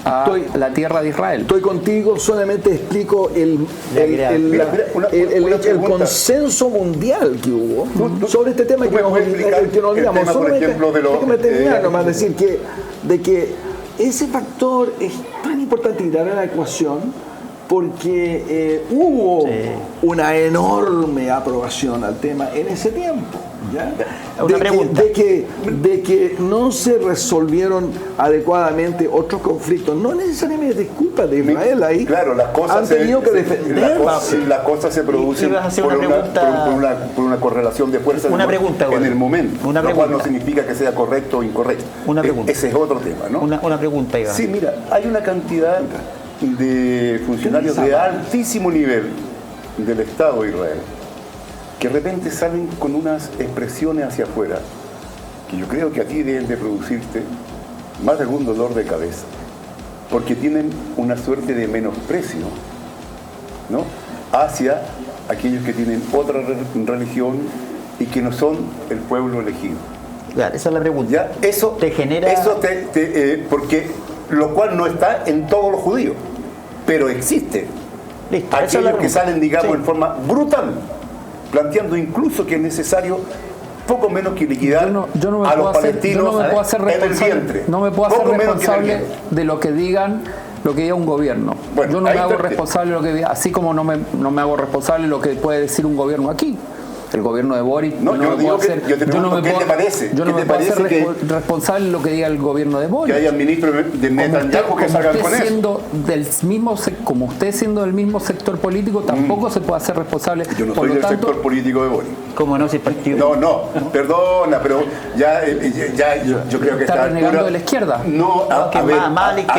a la tierra de Israel. Estoy contigo, solamente explico el consenso mundial que hubo sobre este tema que nos olvidamos. Déjame terminar nomás, decir que ese factor es tan importante y dará la ecuación porque hubo una enorme aprobación al tema en ese tiempo. ¿Ya? Una pregunta. De que no se resolvieron adecuadamente otros conflictos, no necesariamente es culpa de Israel ahí. Claro, las cosas han tenido que defender. Las cosas se producen por una correlación de fuerzas en el momento, lo cual no significa que sea correcto o incorrecto. Una pregunta. Ese es otro tema, ¿no? Una pregunta, Iván. Sí, mira, hay una cantidad de funcionarios de altísimo nivel del Estado de Israel que de repente salen con unas expresiones hacia afuera que yo creo que a ti deben de producirte más de algún dolor de cabeza, porque tienen una suerte de menosprecio, ¿no?, hacia aquellos que tienen otra religión y que no son el pueblo elegido. Claro, esa es la pregunta. ¿Ya? Eso te genera... porque lo cual no está en todos los judíos, pero existe. Listo, aquellos que salen, digamos, en forma brutal, planteando incluso que es necesario poco menos que liquidar a los palestinos en el vientre. No me puedo hacer responsable de lo que diga un gobierno. Bueno, yo no me hago responsable de lo que diga, así como no me hago responsable de lo que puede decir un gobierno aquí. el gobierno de Boric. No, yo no digo que, yo te pregunto, ¿qué te parece? Yo no me puedo hacer responsable de lo que diga el gobierno de Boric. Que haya ministros de Netanyahu que salgan con eso. Como usted siendo del mismo sector político, tampoco se puede hacer responsable. Yo no soy del sector político de Boric. ¿Cómo no? Si partido. No, perdona, pero ya yo creo que está renegando de la izquierda. No, a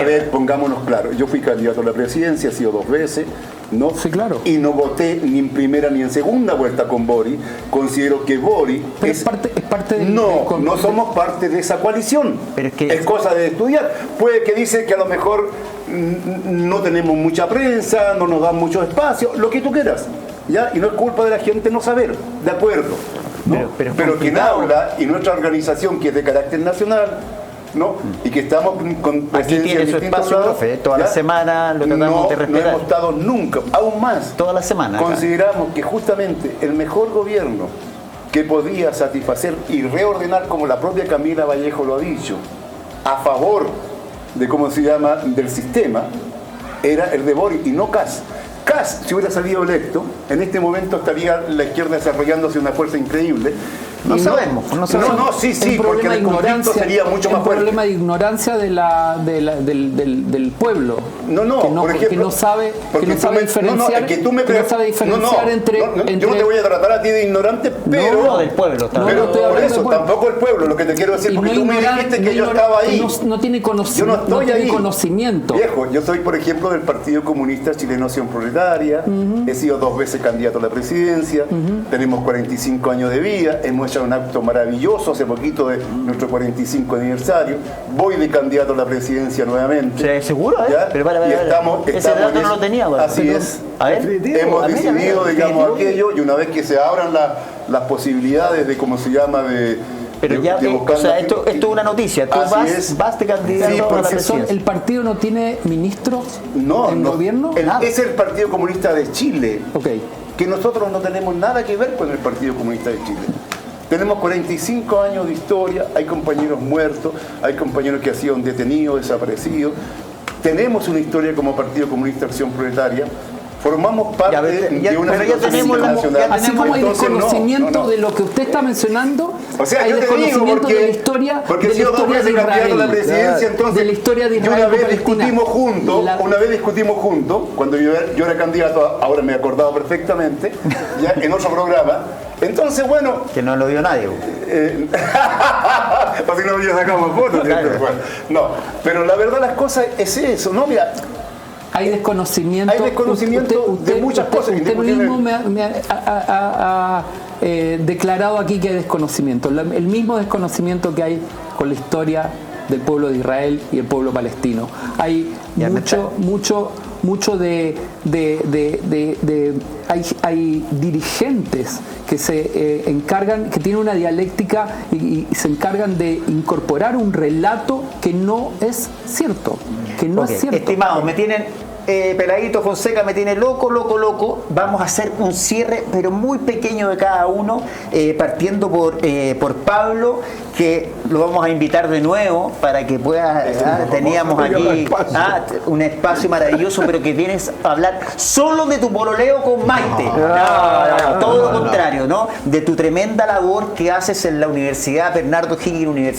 ver, pongámonos claros. Yo fui candidato a la presidencia, he sido 2 veces. ¿No? Sí, claro. Y no voté ni en primera ni en segunda vuelta con Boric. Considero que Boric es parte del... No somos parte de esa coalición. Pero es cosa de estudiar. Puede que dice que a lo mejor no tenemos mucha prensa, no nos dan mucho espacio, lo que tú quieras. ¿Ya? Y no es culpa de la gente no saber, de acuerdo. ¿No? Pero quien habla, y nuestra organización que es de carácter nacional, ¿no? Y que estamos con presencia. Aquí tiene su espacio, profe, toda la semana lo tratamos de respetar. No hemos estado nunca, aún más. Toda la semana. Consideramos que justamente el mejor gobierno que podía satisfacer y reordenar, como la propia Camila Vallejo lo ha dicho, a favor de, ¿cómo se llama?, del sistema, era el de Boric y no Kast. Kast, si hubiera salido electo, en este momento estaría la izquierda desarrollándose una fuerza increíble. No sabemos. Sí, porque el conflicto sería mucho más fuerte. Es un problema de ignorancia del pueblo. Por ejemplo, que no sabe diferenciar, entre... Yo no te voy a tratar a ti de ignorante, pero... No, del pueblo. Pero por eso, tampoco el pueblo, lo que te quiero decir, porque tú me dijiste que yo estaba ahí. No tiene conocimiento. Yo no estoy ahí. Viejo, yo soy, por ejemplo, del Partido Comunista Chileno Acción Proletaria, he sido 2 veces candidato a la presidencia, tenemos 45 años de vida, hemos hecho un acto maravilloso hace poquito de nuestro 45 aniversario, voy de candidato a la presidencia nuevamente. ¿Seguro? Pero ese dato no lo tenía. Así es. A ver, hemos decidido, digamos, aquello, y una vez que se abran las posibilidades de, ¿cómo se llama?, pero ya, esto es una noticia. Tú vas de candidato a la presidencia. ¿El partido no tiene ministro en gobierno? Es el Partido Comunista de Chile. Okay. Que nosotros no tenemos nada que ver con el Partido Comunista de Chile. Tenemos 45 años de historia, hay compañeros muertos, hay compañeros que han sido detenidos, desaparecidos. Tenemos una historia como Partido Comunista Acción Proletaria. Formamos parte de una situación nacional. Así como hay desconocimiento de lo que usted está mencionando, o sea, hay desconocimiento de la historia, porque si yo 2 veces candidato a la presidencia, entonces de la historia de Israel. Una vez discutimos juntos, cuando yo era candidato, ahora me he acordado perfectamente, ya en otro programa. Entonces, bueno... Que no lo vio nadie. O si no, yo sacamos fotos. No, pero la verdad las cosas es eso, ¿no? Mira, hay desconocimiento de muchas cosas. Usted mismo me ha declarado aquí que hay desconocimiento. El mismo desconocimiento que hay con la historia del pueblo de Israel y el pueblo palestino. Hay mucho hay dirigentes que se encargan, que tienen una dialéctica y se encargan de incorporar un relato que no es cierto. Estimados, me tienen... Peladito Fonseca me tiene loco. Vamos a hacer un cierre, pero muy pequeño de cada uno, partiendo por Pablo, que lo vamos a invitar de nuevo para que pueda. Teníamos aquí un espacio maravilloso, pero que vienes a hablar solo de tu pololeo con Maite. Todo lo contrario, ¿no? De tu tremenda labor que haces en la Universidad Bernardo Higgins,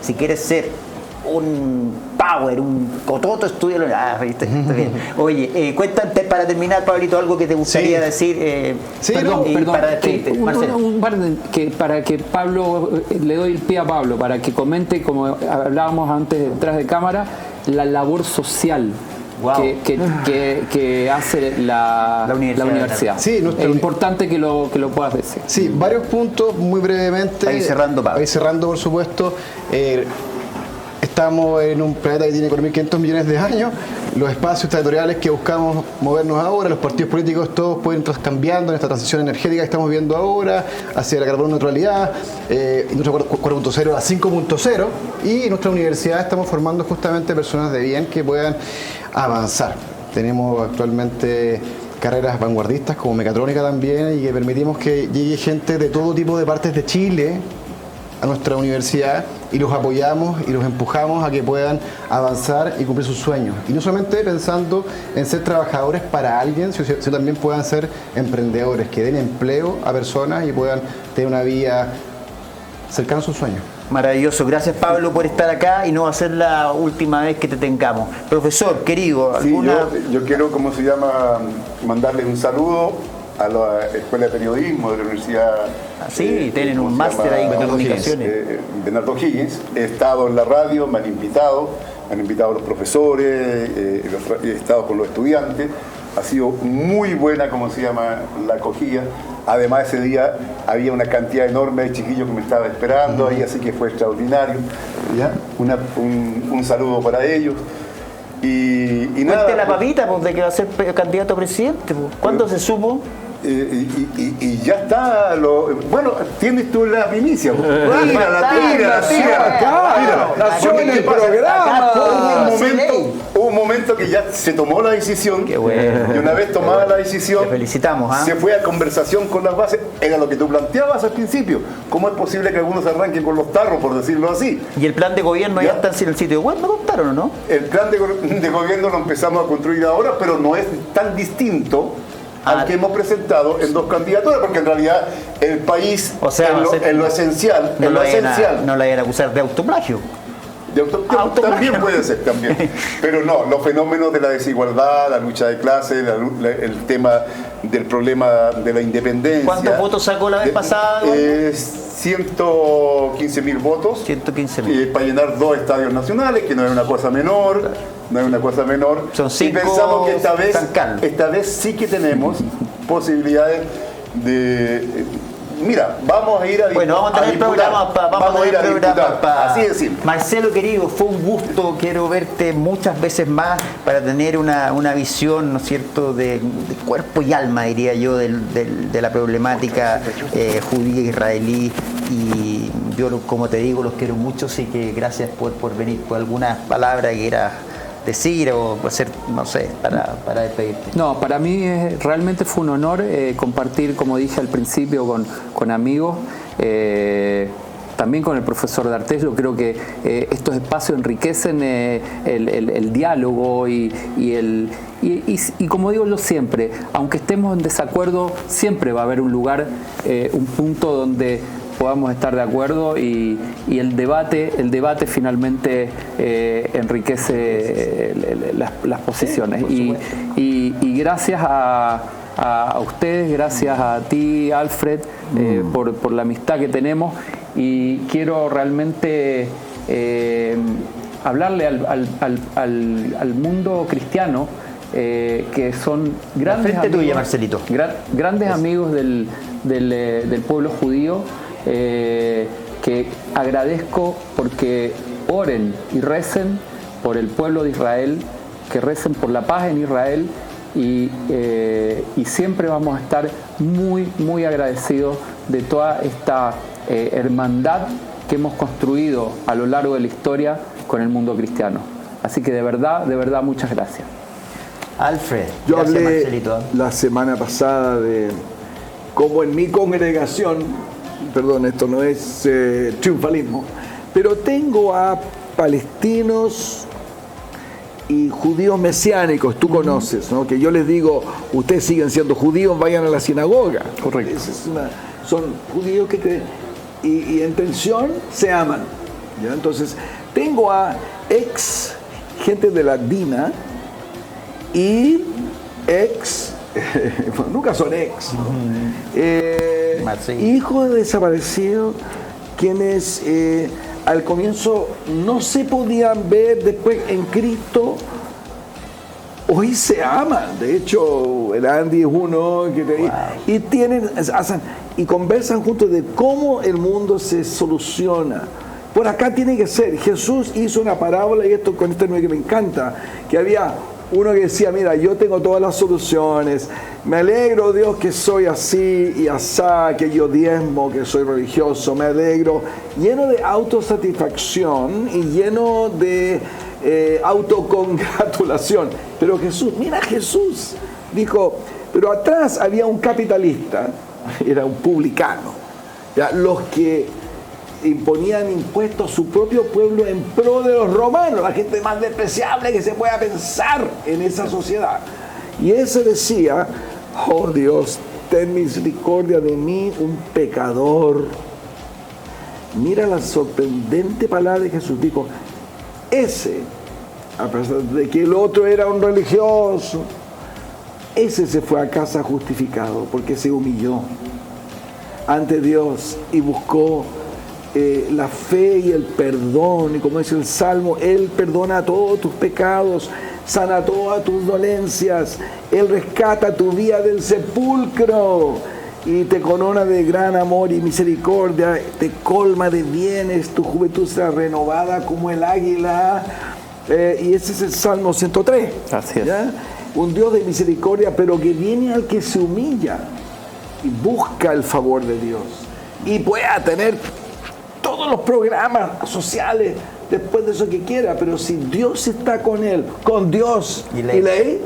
si quieres ser un power, un cototo, estudio. ¿Viste? Bien. Oye, cuéntate para terminar, Pablito, algo que te gustaría decir. Perdón, para que Pablo, le doy el pie a Pablo, para que comente, como hablábamos antes detrás de cámara, la labor social. Wow. Que hace la universidad. Sí, es importante que lo puedas decir. Sí, varios puntos, muy brevemente. Ahí cerrando, Pablo. Ahí cerrando, por supuesto. Estamos en un planeta que tiene 4.500 millones de años. Los espacios territoriales que buscamos movernos ahora, los partidos políticos, todos pueden ir cambiando en esta transición energética que estamos viendo ahora hacia la carbono neutralidad, nuestra 4.0 a 5.0, y en nuestra universidad estamos formando justamente personas de bien que puedan avanzar. Tenemos actualmente carreras vanguardistas como mecatrónica también, y que permitimos que llegue gente de todo tipo de partes de Chile a nuestra universidad y los apoyamos y los empujamos a que puedan avanzar y cumplir sus sueños. Y no solamente pensando en ser trabajadores para alguien, sino también puedan ser emprendedores, que den empleo a personas y puedan tener una vida cercana a sus sueños. Maravilloso, gracias Pablo por estar acá y no va a ser la última vez que te tengamos. Profesor, querido, ¿alguna...? Sí, yo quiero, mandarles un saludo a la Escuela de Periodismo de la Universidad. Sí, tienen un máster ahí en comunicaciones. Bernardo Higgins. He estado en la radio, me han invitado los profesores, he estado con los estudiantes. Ha sido muy buena, la acogida. Además, ese día había una cantidad enorme de chiquillos que me estaban esperando ahí, así que fue extraordinario. ¿Ya? Un saludo para ellos. Y nada, la papita pues, de que va a ser candidato a presidente. Pues. ¿Cuándo se supo? Y ya está. Bueno, tienes tú la primicia. Mira, en el programa. Hubo un momento que ya se tomó la decisión. Qué bueno. Y una vez tomada la decisión, te felicitamos. Se fue a conversación con las bases. Era lo que tú planteabas al principio. ¿Cómo es posible que algunos arranquen con los tarros, por decirlo así? Y el plan de gobierno ya está en el sitio web, ¿me contaron o no? El plan de gobierno lo empezamos a construir ahora, pero no es tan distinto al que hemos presentado en dos candidaturas, porque en realidad el país, o sea, en lo esencial, no lo vayan a acusar de autoplagio. También puede ser, también. Pero no, los fenómenos de la desigualdad, la lucha de clases, el tema del problema de la independencia. ¿Cuántos votos sacó la vez pasada? 115.000 votos. 115.000. Para llenar 2 estadios nacionales, que no es una cosa menor. Son 5. Y pensamos que esta vez sí que tenemos posibilidades de... Mira, vamos a ir a Bueno, vamos a tener programa así de simple. Marcelo, querido, fue un gusto. Quiero verte muchas veces más para tener una visión, ¿no es cierto?, de cuerpo y alma, diría yo, de la problemática judía israelí. Y yo, como te digo, los quiero mucho, así que gracias por venir, por algunas palabras que quieras decir o hacer, no sé, para despedirte. No, para mí realmente fue un honor compartir, como dije al principio, con amigos, también con el profesor D'Artés. Yo creo que estos espacios enriquecen el diálogo y como digo yo siempre, aunque estemos en desacuerdo, siempre va a haber un lugar, un punto donde podamos estar de acuerdo y el debate finalmente enriquece las posiciones. Y gracias a ustedes, gracias a ti, Alfred, por la amistad que tenemos, y quiero realmente hablarle al mundo cristiano, que son grandes amigos, tuya, Marcelito. Grandes amigos del pueblo judío, que agradezco porque oren y recen por el pueblo de Israel, que recen por la paz en Israel, y siempre vamos a estar muy, muy agradecidos de toda esta hermandad que hemos construido a lo largo de la historia con el mundo cristiano. Así que de verdad, muchas gracias. Alfred, yo gracias, hablé Marcelito. La semana pasada de cómo en mi congregación, perdón, esto no es triunfalismo, pero tengo a palestinos y judíos mesiánicos, tú conoces, ¿no? Que yo les digo, ustedes siguen siendo judíos, vayan a la sinagoga. Correcto. Son judíos que creen y en tensión se aman, ¿ya? Entonces, tengo a ex gente de la DINA y ex nunca son ex, hijos de desaparecidos, quienes al comienzo no se podían ver, después en Cristo hoy se aman. De hecho, el Andy es uno que y conversan juntos de cómo el mundo se soluciona. Por acá tiene que ser. Jesús hizo una parábola, y esto con este nuevo que me encanta, que había uno que decía, mira, yo tengo todas las soluciones, me alegro, Dios, que soy así y asá, que yo diezmo, que soy religioso, me alegro, lleno de autosatisfacción y lleno de autocongratulación. Pero Jesús, mira, Jesús dijo, pero atrás había un capitalista, era un publicano, ¿ya? Los que imponían impuestos a su propio pueblo en pro de los romanos, la gente más despreciable que se pueda pensar en esa sociedad. Y ese decía, oh Dios, ten misericordia de mí, un pecador. Mira la sorprendente palabra de Jesús. Dijo, ese, a pesar de que el otro era un religioso, ese se fue a casa justificado porque se humilló ante Dios y buscó la fe y el perdón. Y como dice el Salmo, Él perdona todos tus pecados, sana todas tus dolencias, Él rescata tu vida del sepulcro y te corona de gran amor y misericordia, te colma de bienes, tu juventud será renovada como el águila. Y ese es el Salmo 103. Así es. ¿Ya? Un Dios de misericordia, pero que viene al que se humilla y busca el favor de Dios y pueda tener todos los programas sociales después de eso que quiera, pero si Dios está con él, con Dios y ley,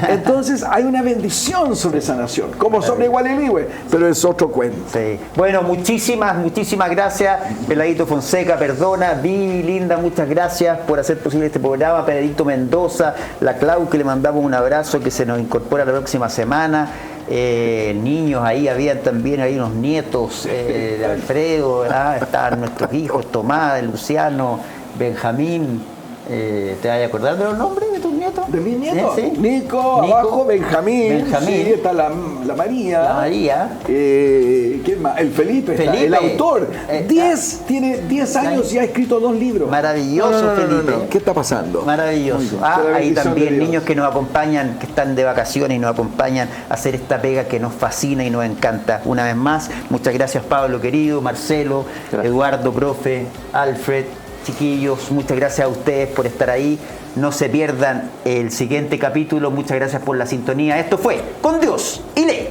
entonces hay una bendición sobre esa nación, como sobre Gualeligüe, pero es otro cuento. Sí. Bueno, muchísimas gracias, Peladito Fonseca, perdona, Vivi, linda, muchas gracias por hacer posible este programa, Pedrito Mendoza, la Clau, que le mandamos un abrazo, que se nos incorpora la próxima semana. Niños ahí, habían también ahí unos nietos de Alfredo, estaban nuestros hijos, Tomás, Luciano, Benjamín. ¿Te vas a acordar de los nombres de tus nietos? ¿De mis nietos? ¿Sí? Nico, abajo, Benjamín. Sí, está la María. La María. ¿Quién más? El Felipe. Está, el autor. Tiene 10 años y ha escrito 2 libros. Maravilloso, Felipe. ¿Qué está pasando? Maravilloso. Ahí también niños que nos acompañan, que están de vacaciones y nos acompañan a hacer esta pega que nos fascina y nos encanta. Una vez más, muchas gracias, Pablo querido, Marcelo, gracias. Eduardo, profe, Alfred. Chiquillos, muchas gracias a ustedes por estar ahí. No se pierdan el siguiente capítulo. Muchas gracias por la sintonía. Esto fue Con Dios y Ley.